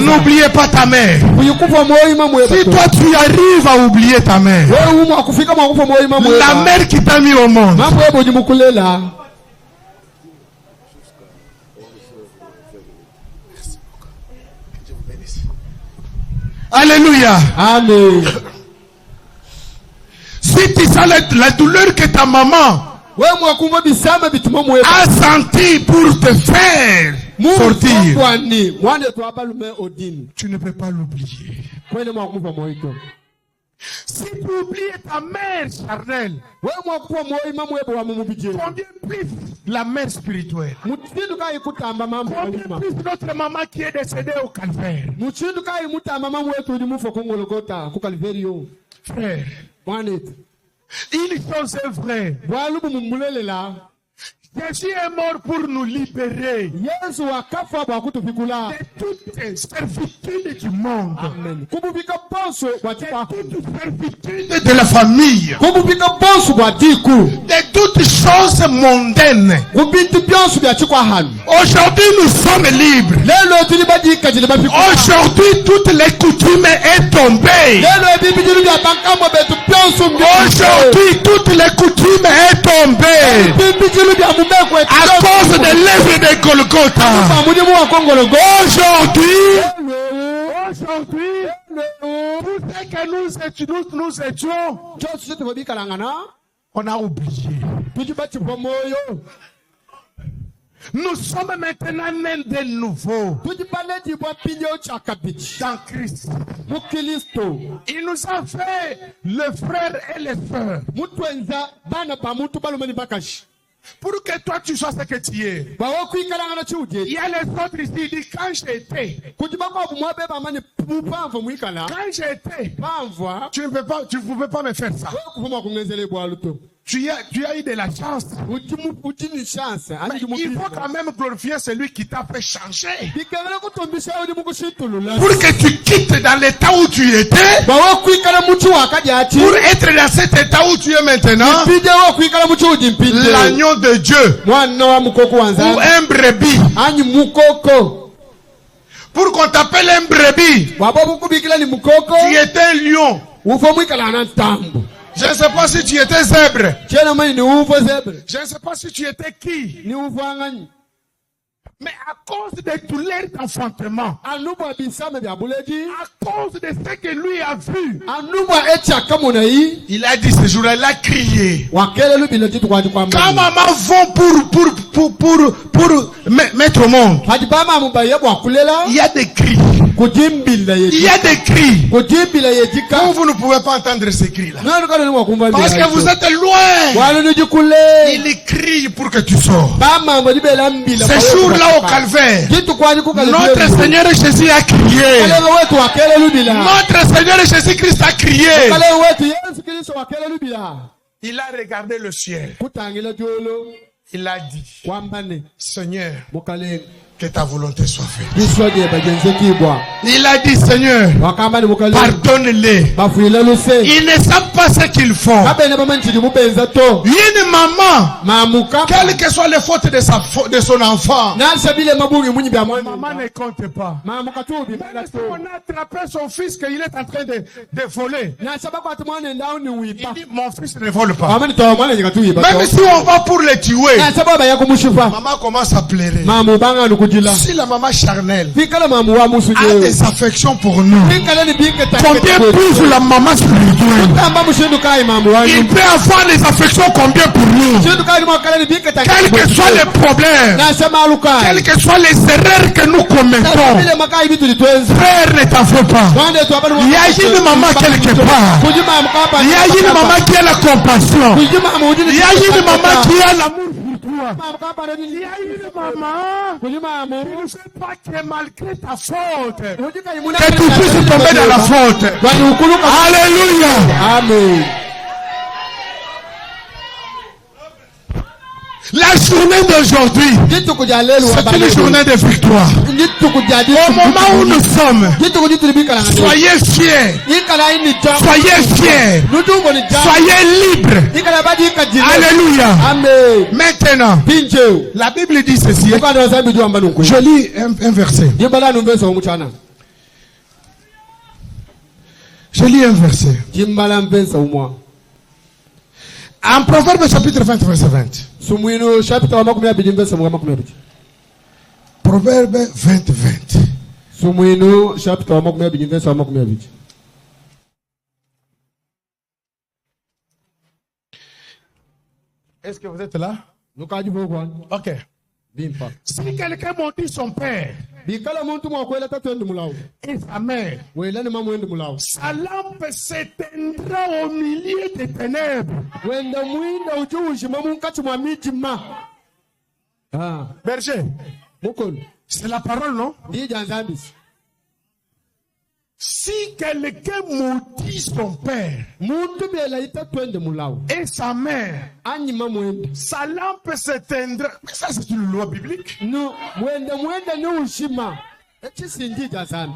N'oubliez pas ta mère. Si toi tu arrives à oublier ta mère, la mère qui t'a mis au monde, alléluia. Amen. Si tu sens la douleur que ta maman a senti pour te faire sortir, tu ne peux pas l'oublier. Si tu oublies ta mère charnelle, combien plus la mère spirituelle? Combien plus notre maman qui est décédée au calvaire? Frère, une chose est vraie. Jésus est mort pour nous libérer de toute servitude du monde, de toute servitude de la famille, de toutes choses mondaines. Aujourd'hui, nous sommes libres. Aujourd'hui, toutes les coutumes sont tombées. Aujourd'hui, toutes les coutumes sont tombées. À cause de l'œuvre de Golgotha. Aujourd'hui, tout ce que nous étions, on a oublié. Nous sommes maintenant nés de nouveau dans Christ. Il nous a fait le frère et les sœurs. Pour que toi tu sois ce que tu es. Il y a les autres ici, il dit quand j'étais, tu ne pouvais pas me faire ça. Tu as eu de la chance. Mais il faut quand même glorifier celui qui t'a fait changer. Pour que tu quittes dans l'état où tu étais, pour être dans cet état où tu es maintenant, l'agneau de Dieu, ou un brebis. Pour qu'on t'appelle un brebis, tu étais un lion. Je ne sais pas si tu étais zèbre. Je ne sais pas si tu étais qui. Mais à cause de douleur d'enfantement, à cause de ce que lui a vu, il a dit ce jour-là, il a crié. Quand maman vont pour mettre au monde, il y a des cris. Il y a des cris. Quand vous ne pouvez pas entendre ces cris-là, parce que vous êtes loin, il crie pour que tu sors. Ce jour-là au calvaire, notre Seigneur Jésus a crié. Notre Seigneur Jésus-Christ a crié. Il a regardé le ciel. Il a dit, Seigneur, que ta volonté soit faite. Il a dit, Seigneur, pardonne-les. Ils ne savent pas ce qu'ils font. Une maman, quelle que soit les fautes de son enfant, maman ne compte pas. Même si on a attrapé son fils qu'il est en train de voler, il dit, mon fils ne vole pas. Même si on va pour le tuer, maman commence à pleurer. Si la maman charnelle a des affections pour nous, combien plus la maman spirituelle? Il peut avoir des affections combien pour nous? Quels que soient les problèmes, quelles que soient les erreurs que nous commettons, frère, ne t'en fais pas. Il y a une maman quelque part. Il y a une maman qui a la compassion. Il y a une maman qui a l'amour pour toi. Il y a une maman qui ne fait pas que malgré ta faute, que tu puisses tomber dans la faute. Alléluia. Amen. La journée d'aujourd'hui, c'est une journée de victoire. Au moment où nous sommes, soyez fiers. Soyez fiers. Soyez libres. Alléluia. Maintenant, la Bible dit ceci. Je lis un verset. Je lis un verset. En Proverbe chapitre 20, verset 20. Proverbe 20, 20. que vous êtes là? Ok. Si quelqu'un maudit son père, bikala muntu mwakwela tatwende mulawo et sa mère, wela ni mamwende mulawo sa lampe s'éteindra au milieu des ténèbres. wenda mwinda ujuushima munkati mwa mijima Berger, mukolo c'est la parole, non? ndija nzambisi Si quelqu'un maudit son père muntu bela itatwende mulawo et sa mère, anyima mwenda sa lampe s'éteindra. Mais ça, c'est une loi biblique. no mwenda ni ushima ekisindija zambi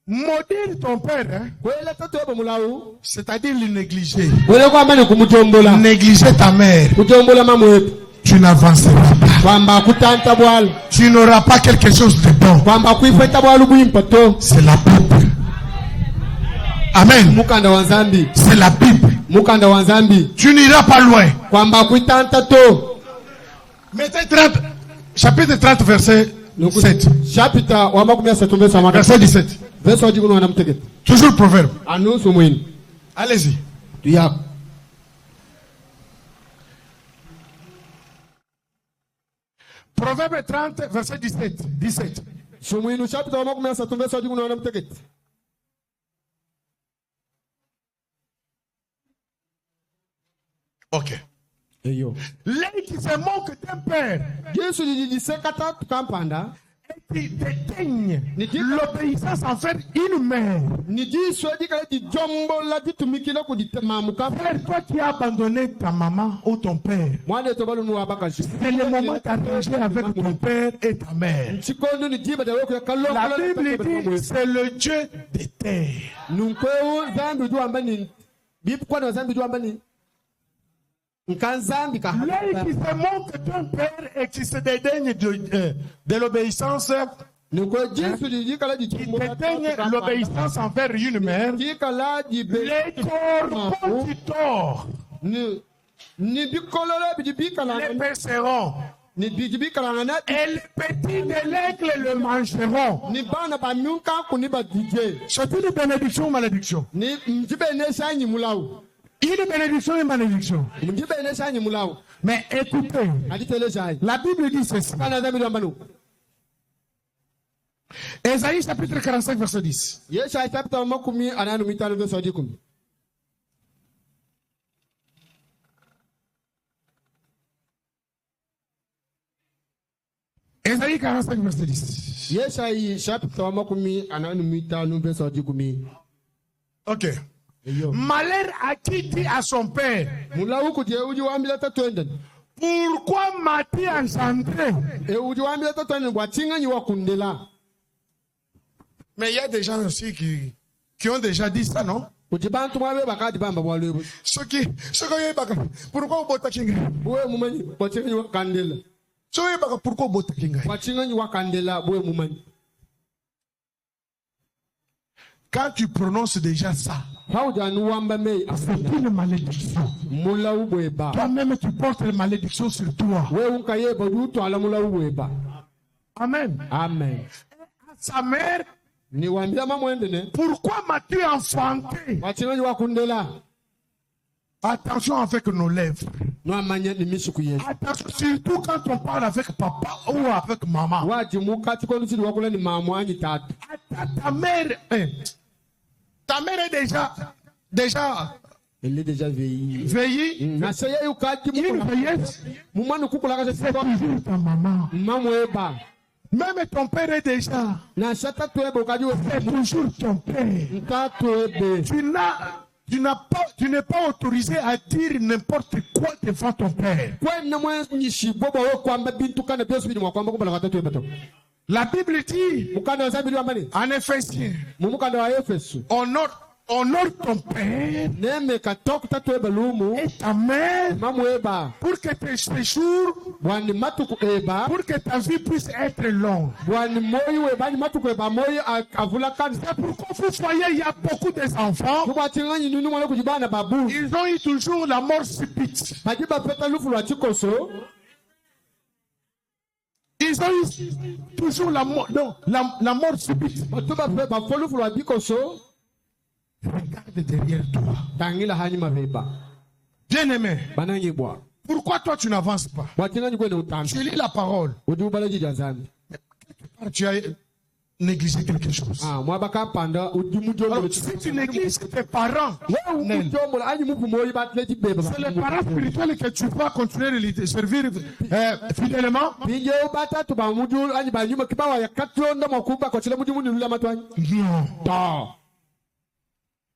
Maudire ton père, hein, kwela tatwebe mulawo c'est-à-dire le négliger. wele kwamba ni kumutombola Négliger ta mère, kutombola mamwetu tu n'avanceras pas. kwamba kutanta bwalo Tu n'auras pas quelque chose de bon. kwamba kuifeta bwalo bwimpa to C'est la Bible. Amen. mukanda wa nzambi C'est la Bible. mukanda wa nzambi Tu n'iras pas loin. kwamba kuitanta to Matthieu 30, chapitre 30, verset 7. chapita wa makumi asatu verso amaka Verset 17. verso wa jikuno wana mtegete Toujours proverbe. anusu mwini Allez-y. tuyako Proverbe 30, verset 17. shumwinu chapita wa makumi asatu verso wa jikuno wana mtegete Ok. eyo L'œil qui se moque d'un père yesu lijisekata tukampanda et qui déteigne l'obéissance envers une mère. nijiswe dikale dijombola ditumikile kuditemamuka Frère, toi qui as abandonné ta maman ou ton père, mwana eto balunu wabakashi c'est le moment d'arranger avec ton père et ta mère. nchikondo nijiba dawe kuya La Bible dit c'est le Dieu des terres. nunkweu zambi juamba ni bipkwana zambi juamba ni nkanzambi ka L'œil qui se moque d'un père et qui se dédaigne de l'obéissance, nukwe jinsu dijikala qui dijombola dédaigne l'obéissance envers une mère, jikala jibe les corbeaux qui tord, ni bikolole bijibikala les baisseront, ni bijibikala na et les petits de l'aigle le mangeront. ni bana ba nyunka kuni ba DJ C'est une bénédiction ou malédiction? ni mjibe ne shanyi mulawo Une bénédiction et malédiction. mjibe ne shanyi mulawo Mais écoutez, aditele shanyi la Bible dit ceci. kana zambi juamba nu Ésaïe chapitre 45, verset 10. yesha chapter makumi ananu mitano verso wa jikumi Ésaïe 45, verset 10. yesha yi chapter makumi ananu mitano verso wa jikumi Ok. eyo Malheur à qui dit à son père, mulawo kuje uji wambila tatwende pourquoi m'as-tu engendré? uji wambila tatwende ngwatsinga nyi wakundela Mais il y a des gens aussi qui ont déjà dit ça, non? kuti bantu mwabe bakati bamba bwalwebo Ceux qui pourquoi bota kinga? buwe mumanyi kwatsinga nyi wakandela Pourquoi bota kinga? kwatsinga nyi wakandela buwe mumanyi Quand tu prononces déjà ça, haujani wamba mei c'est une malédiction. mulawu bweba Toi-même, tu portes la malédiction sur toi. we unkayeba jutwala mulawu bweba Amen. amen Sa mère, niwambila mamwende ne pourquoi m'as-tu enfanté? kwatsinga nyi wakundela Attention avec nos lèvres. nwamanya ni misuku yesu Attention, surtout quand on parle avec papa ou avec maman. waji mukati kwenu chili wakula ni mamwanyi tatu Ta mère, ta mère est déjà elle est déjà veillée veillée. na seye yukaji Une veilleuse, mumanu kukulaka c'est sesiba toujours ta maman. mamweba Même ton père est déjà, na shata twebe ukaji c'est toujours ton père. ntatwebe Tu n'es pas autorisé à dire n'importe quoi devant ton père. kwena mwenyishi bobo we kwamba bintu kana byosi bili mwakwamba kumbala katatwebe to La Bible dit mukanda wa zabili wambani en Éphésiens, mumukanda wa efesu honore ton père nemeka toku tatwebe lumu et ta mère mamweba pour que tes séjours, bwani matuku eba pour que ta vie puisse être longue. bwani moyi weba ni matuku eba moyi avula kanisa C'est pourquoi vous voyez, il y a beaucoup d'enfants. kubwatsinga nyi nunu mwana kujibana babu Ils ont eu toujours la mort subite. baji bapeta lufu lwa chikoso Ils ont eu toujours la mort, non, la mort subite. batu bafo lufu lwa bikoso Regarde derrière toi. tangila hanyuma veba Bien-aimé, banangi bwa pourquoi toi tu n'avances pas? bwatsinga nyi kwene utambi Tu lis la parole. udi ubala jija zambi Tu as négligé quelque chose. Donc, si tu négliges tes parents, c'est les parents spirituels que tu vas continuer de les servir fidèlement. Non.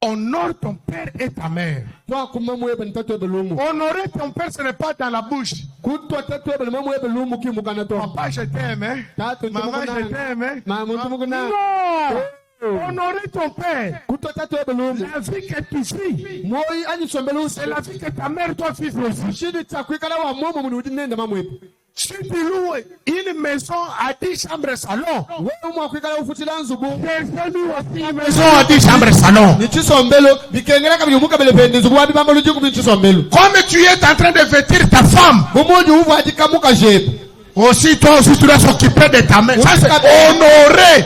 Honore ton père et ta mère. Honorer ton père, ce n'est pas dans la bouche. Papa, je t'aime. Maman, je t'aime. Non. Honorer ton père. La vie que tu vis, c'est la vie que ta mère doit vivre aussi. Si tu loues une maison à 10 chambres salon, une maison à 10 chambres salon. Comme tu es en train de vêtir ta femme, aussi toi aussi tu dois s'occuper de ta mère. Ça c'est honorer.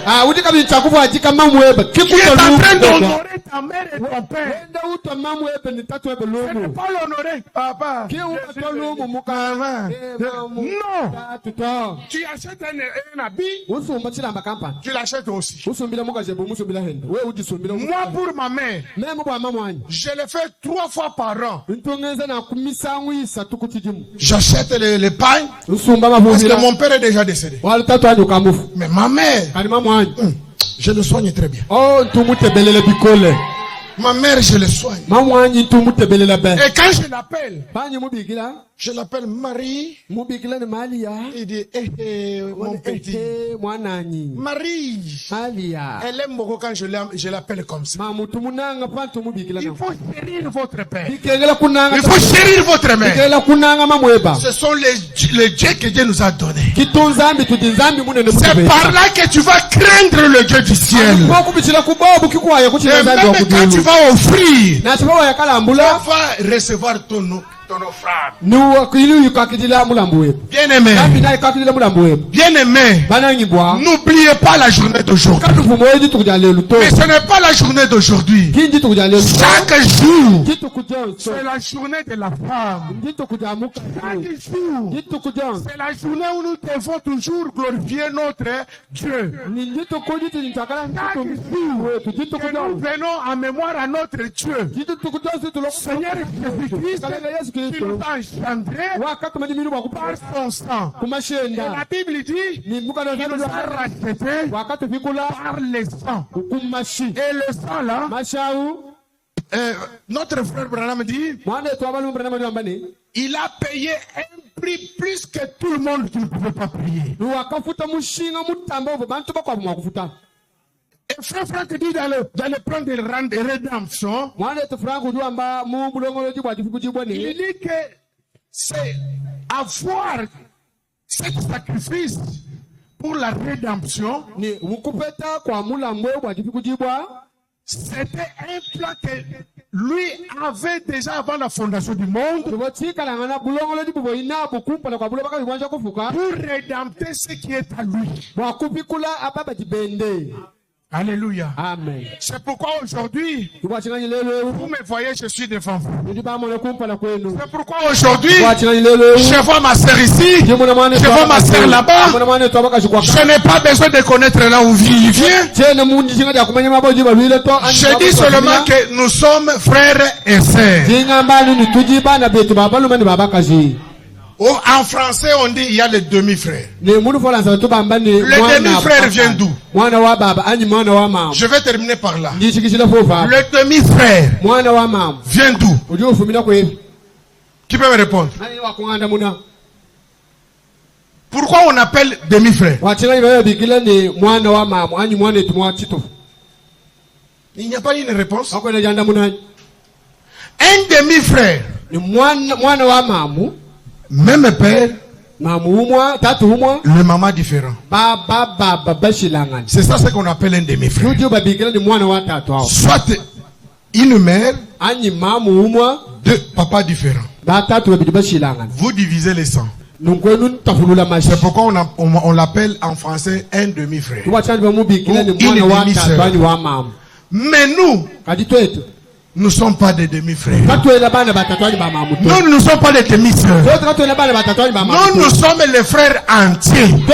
Tu es en train d'honorer ta mère et ton père. Ce n'est pas l'honorer, papa. Maman. Non. Tu achètes un habit, tu l'achètes aussi. Moi pour ma mère, je le fais 3 fois par an. J'achète les pains. Parce que mon père est déjà décédé. Mais ma mère, je le soigne très bien. Ma mère, je le soigne. Et quand je l'appelle Marie, il dit, mon petit. Marie, elle aime beaucoup quand je l'appelle comme ça. Il faut chérir votre père. Il faut chérir votre mère. Ce sont les dieux que Dieu nous a donnés. C'est par là que tu vas craindre le Dieu du ciel. Et même quand tu vas offrir, tu vas recevoir ton offrande. Bien-aimé, n'oubliez pas la journée d'aujourd'hui. Mais ce n'est pas la journée d'aujourd'hui. Chaque jour, c'est la journée de la femme. Chaque jour, c'est la journée où nous devons toujours glorifier notre Dieu. Chaque jour que nous venons en mémoire à notre Dieu, Seigneur Jésus-Christ, qui nous a engendrés par son sang. Et la Bible dit qu'il nous a rachetés par le sang. Et le sang là, notre frère Branham dit, il a payé un prix plus que tout le monde qui ne pouvait pas payer. Et frère Franck dit dans le plan de rédemption, il dit que c'est avoir cet sacrifice pour la rédemption. C'était un plan que lui avait déjà avant la fondation du monde pour rédempter ce qui est à lui. Alléluia. Amen. C'est pourquoi aujourd'hui, vous me voyez, je suis devant vous. C'est pourquoi aujourd'hui, je vois ma sœur ici, je vois ma sœur là-bas. Je n'ai pas besoin de connaître là où il vient. Je dis seulement que nous sommes frères et sœurs. En français, on dit il y a les demi-frères. Le demi-frère vient d'où? Je vais terminer par là. Le demi-frère vient d'où? Qui peut me répondre? Pourquoi on appelle demi-frère? Il n'y a pas une réponse. Un demi-frère, même père, le maman différent. C'est ça ce qu'on appelle un demi-frère. Soit une mère, deux papas différents. Vous divisez les sangs. C'est pourquoi on l'appelle en français un demi-frère. Ou une demi-sœur. Mais nous, Nous ne sommes pas des demi-frères. Non, nous ne sommes pas des demi-sœurs. Non, nous sommes les frères entiers. Nous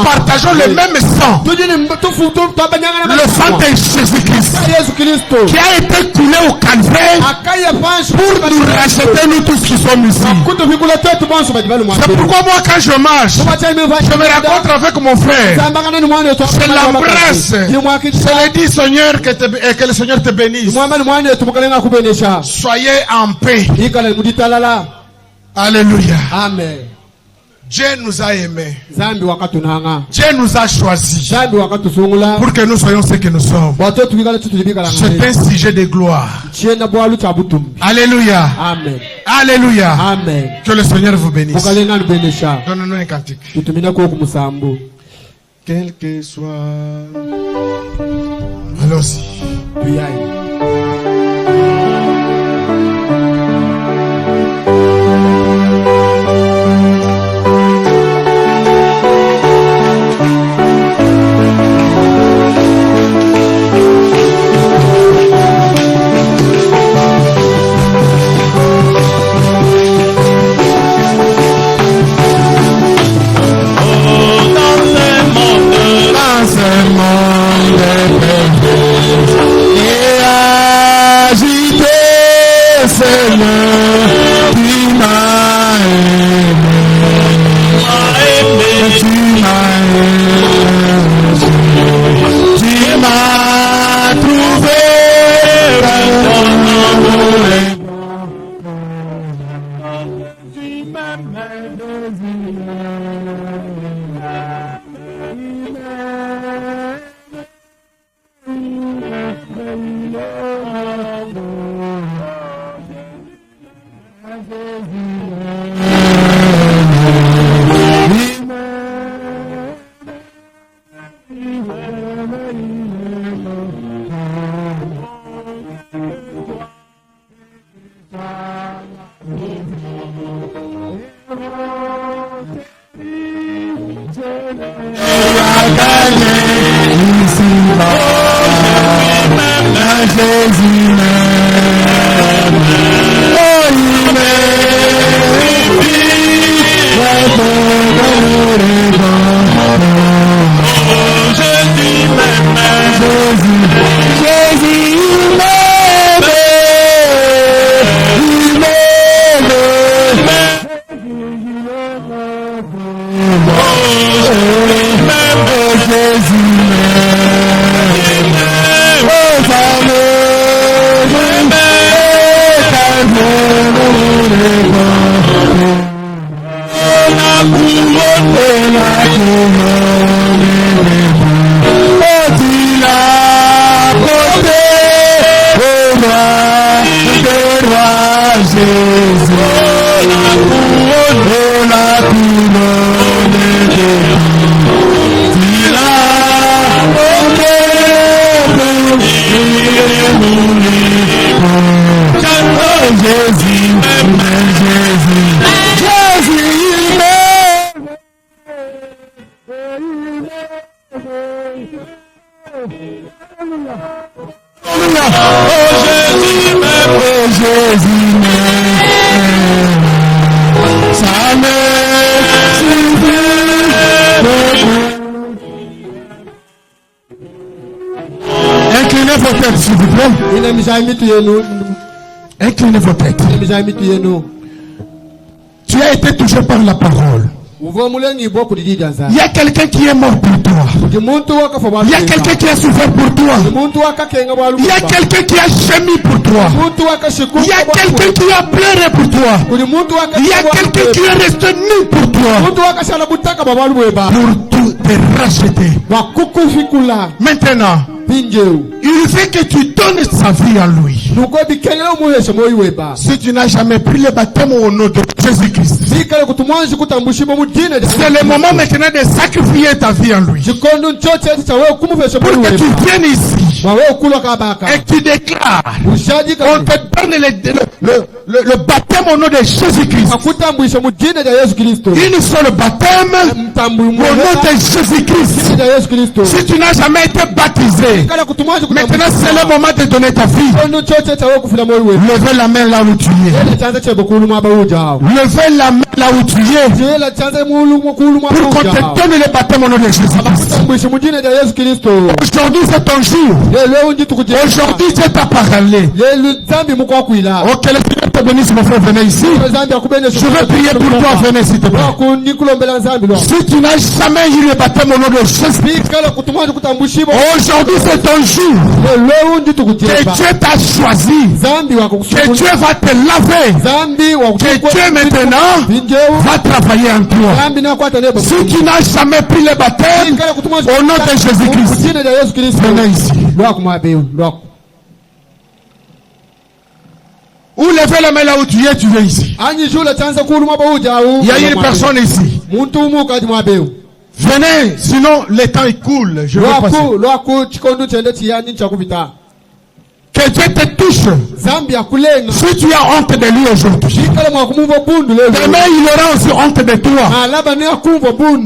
partageons le même sang. Le sang de Jésus-Christ qui a été coulé au calvaire pour nous racheter, nous tous qui sommes ici. C'est pourquoi moi quand je marche, je me rencontre avec mon frère. Je l'embrasse. Je lui dis Seigneur, que le Seigneur te bénisse. Soyez en paix. Alléluia. Amen. Dieu nous a aimés. Dieu nous a choisis pour que nous soyons ce que nous sommes. C'est un sujet de gloire. Alléluia. Amen. Alléluia. Amen. Que le Seigneur vous bénisse. Donne-nous un cantique. Quel que soit. Allons-y. Inclinez vos têtes, s'il vous plaît. Inclinez vos têtes. Tu as été touché par la parole. Il y a quelqu'un qui est mort pour toi. Il y a quelqu'un qui a souffert pour toi. Il y a quelqu'un qui a gémi pour toi. Il y a quelqu'un qui a pleuré pour toi. Il y a quelqu'un qui est resté nu pour toi. Pour tout te racheter. Maintenant, il fait que tu donnes sa vie à lui. Si tu n'as jamais pris le baptême au nom de Jésus-Christ, c'est le moment maintenant de sacrifier ta vie en lui. Pour que tu viennes ici. et tu déclares, on te donne le baptême au nom de Jésus-Christ. Une seule baptême au nom de Jésus-Christ. Si tu n'as jamais été baptisé, maintenant c'est le moment de donner ta vie. Levez la main là où tu es. Levez la main là où tu es. Pour qu'on te donne le baptême au nom de Jésus-Christ. Aujourd'hui c'est ton jour. Aujourd'hui Dieu t'a parlé. Oh, que le Seigneur te bénisse, mon frère, venez ici. Je vais prier pour toi, venez s'il te plaît. Si tu n'as jamais eu le baptême au nom de Jésus, aujourd'hui c'est ton jour. Que Dieu t'a choisi. Que Dieu va te laver. Que Dieu maintenant va travailler en toi. Si tu n'as jamais pris le baptême au nom de Jésus-Christ, venez ici. Ou levez la main là où tu es ici. Il y a une personne ici. Venez, sinon le temps est cool. Je vais passer. Que Dieu te touche. Si tu as honte de lui aujourd'hui, demain il aura aussi honte de toi.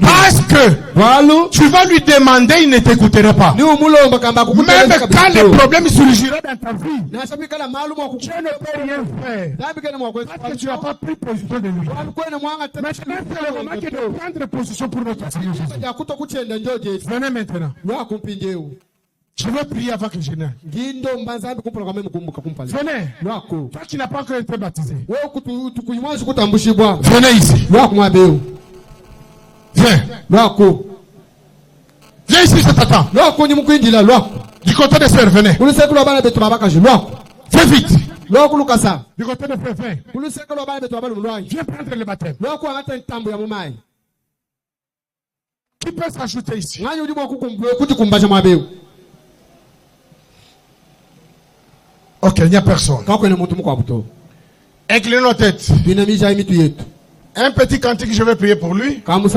Parce que tu vas lui demander, il ne t'écoutera pas. Même quand le problème surgira dans ta vie, Dieu ne peut rien faire. Parce que tu n'as pas pris position de lui. Maintenant c'est le moment de prendre position pour notre Seigneur Jésus. Venez maintenant. Je vais prier avant que je n'aille. Venez. Toi qui n'as pas encore été baptisé. Venez ici. Viens. Viens ici, je t'attends. Du côté des sœurs, venez. Fais vite. Du côté des frères, viens. Viens prendre le baptême. Qui peut s'ajouter ici? Ok, il n'y a personne. Inclinez nos têtes. Un petit cantique, je vais prier pour lui. Après,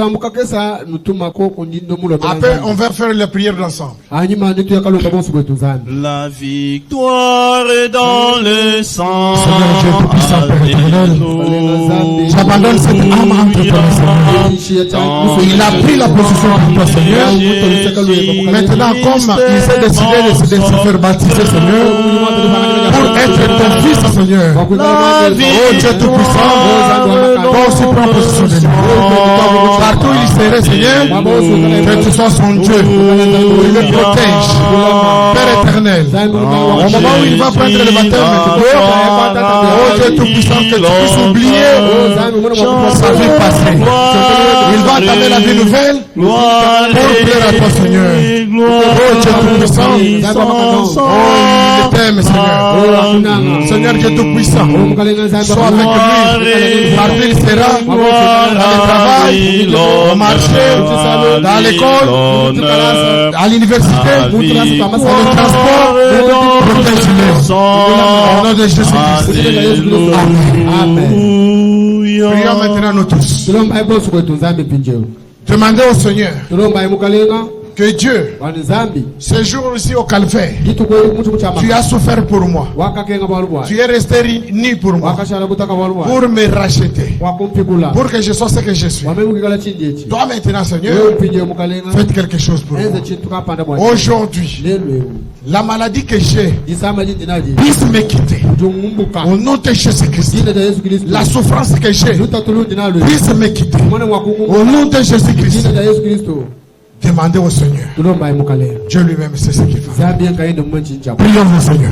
on va faire la prière ensemble. La victoire est dans le sang. Seigneur Dieu Tout-Puissant, Père éternel, j'abandonne cette âme entre toi, Seigneur. Il a pris la position pour toi, Seigneur. Maintenant, comme il s'est décidé de se faire baptiser, Seigneur, pour être ton fils, Seigneur. Oh Dieu Tout-Puissant, toi aussi prends position de lui. Partout il serait, Seigneur, que tu sois son Dieu. Il le protège. Père éternel, au moment où il va prendre le baptême, oh Dieu Tout-Puissant, que tu puisses oublier sa vie passée. Il va entamer la vie nouvelle pour plaire à toi, Seigneur. Oh Dieu Tout-Puissant, oh il t'aime, Seigneur. Seigneur Dieu Tout-Puissant, sois avec lui. Partout il sera, dans le travail, au marché, dans l'école, à l'université, dans le transport, protège-le. Au nom de Jésus-Christ. Amen. Prions maintenant nous tous. Demandez au Seigneur que Dieu, ce jour aussi au calvaire, tu as souffert pour moi. Tu es resté nu pour moi, pour me racheter, pour que je sois ce que je suis. Toi maintenant, Seigneur, faites quelque chose pour moi. Aujourd'hui, la maladie que j'ai puisse me quitter. Au nom de Jésus-Christ. La souffrance que j'ai puisse me quitter. Au nom de Jésus-Christ. Demandez au Seigneur. Dieu lui-même sait ce qu'il fait. Prions au Seigneur.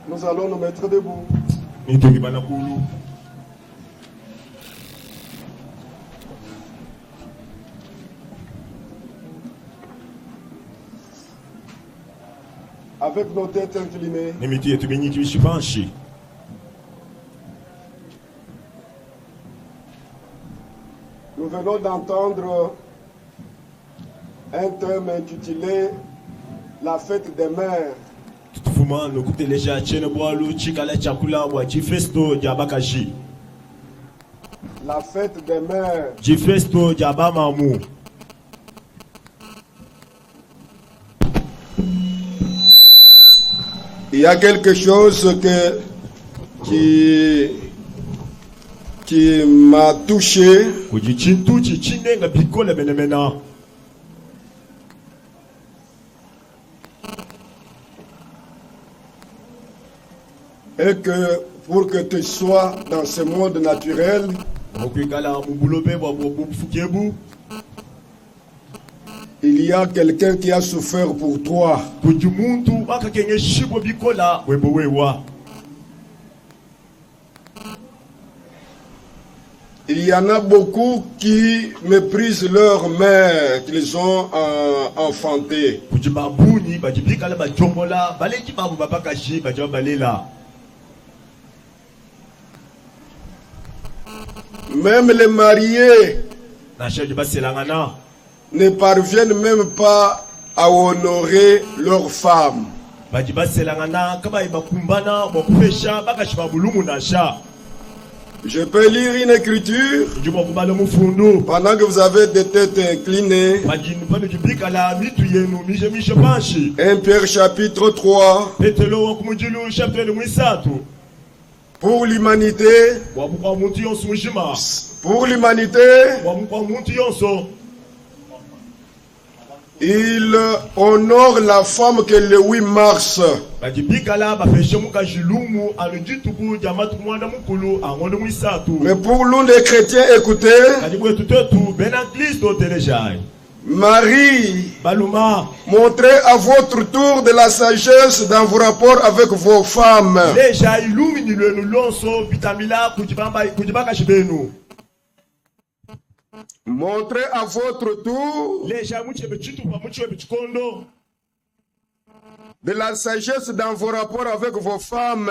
Nous allons nous mettre debout. Avec nos têtes inclinées, nous venons d'entendre un thème intitulé La fête des mères. La fête des mères. Il y a quelque chose qui m'a touché. Et que pour que tu sois dans ce monde naturel, il y a quelqu'un qui a souffert pour toi. Il y en a beaucoup qui méprisent leur mère qu'ils ont enfantée. Même les mariés ne parviennent même pas à honorer leur femme. Je peux lire une écriture pendant que vous avez des têtes inclinées. 1 Pierre chapitre 3. Pour l'humanité, il honore la femme que le 8 mars. Mais pour l'un des chrétiens, écoutez, Marie, montrez à votre tour de la sagesse dans vos rapports avec vos femmes. Montrez à votre tour de la sagesse dans vos rapports avec vos femmes.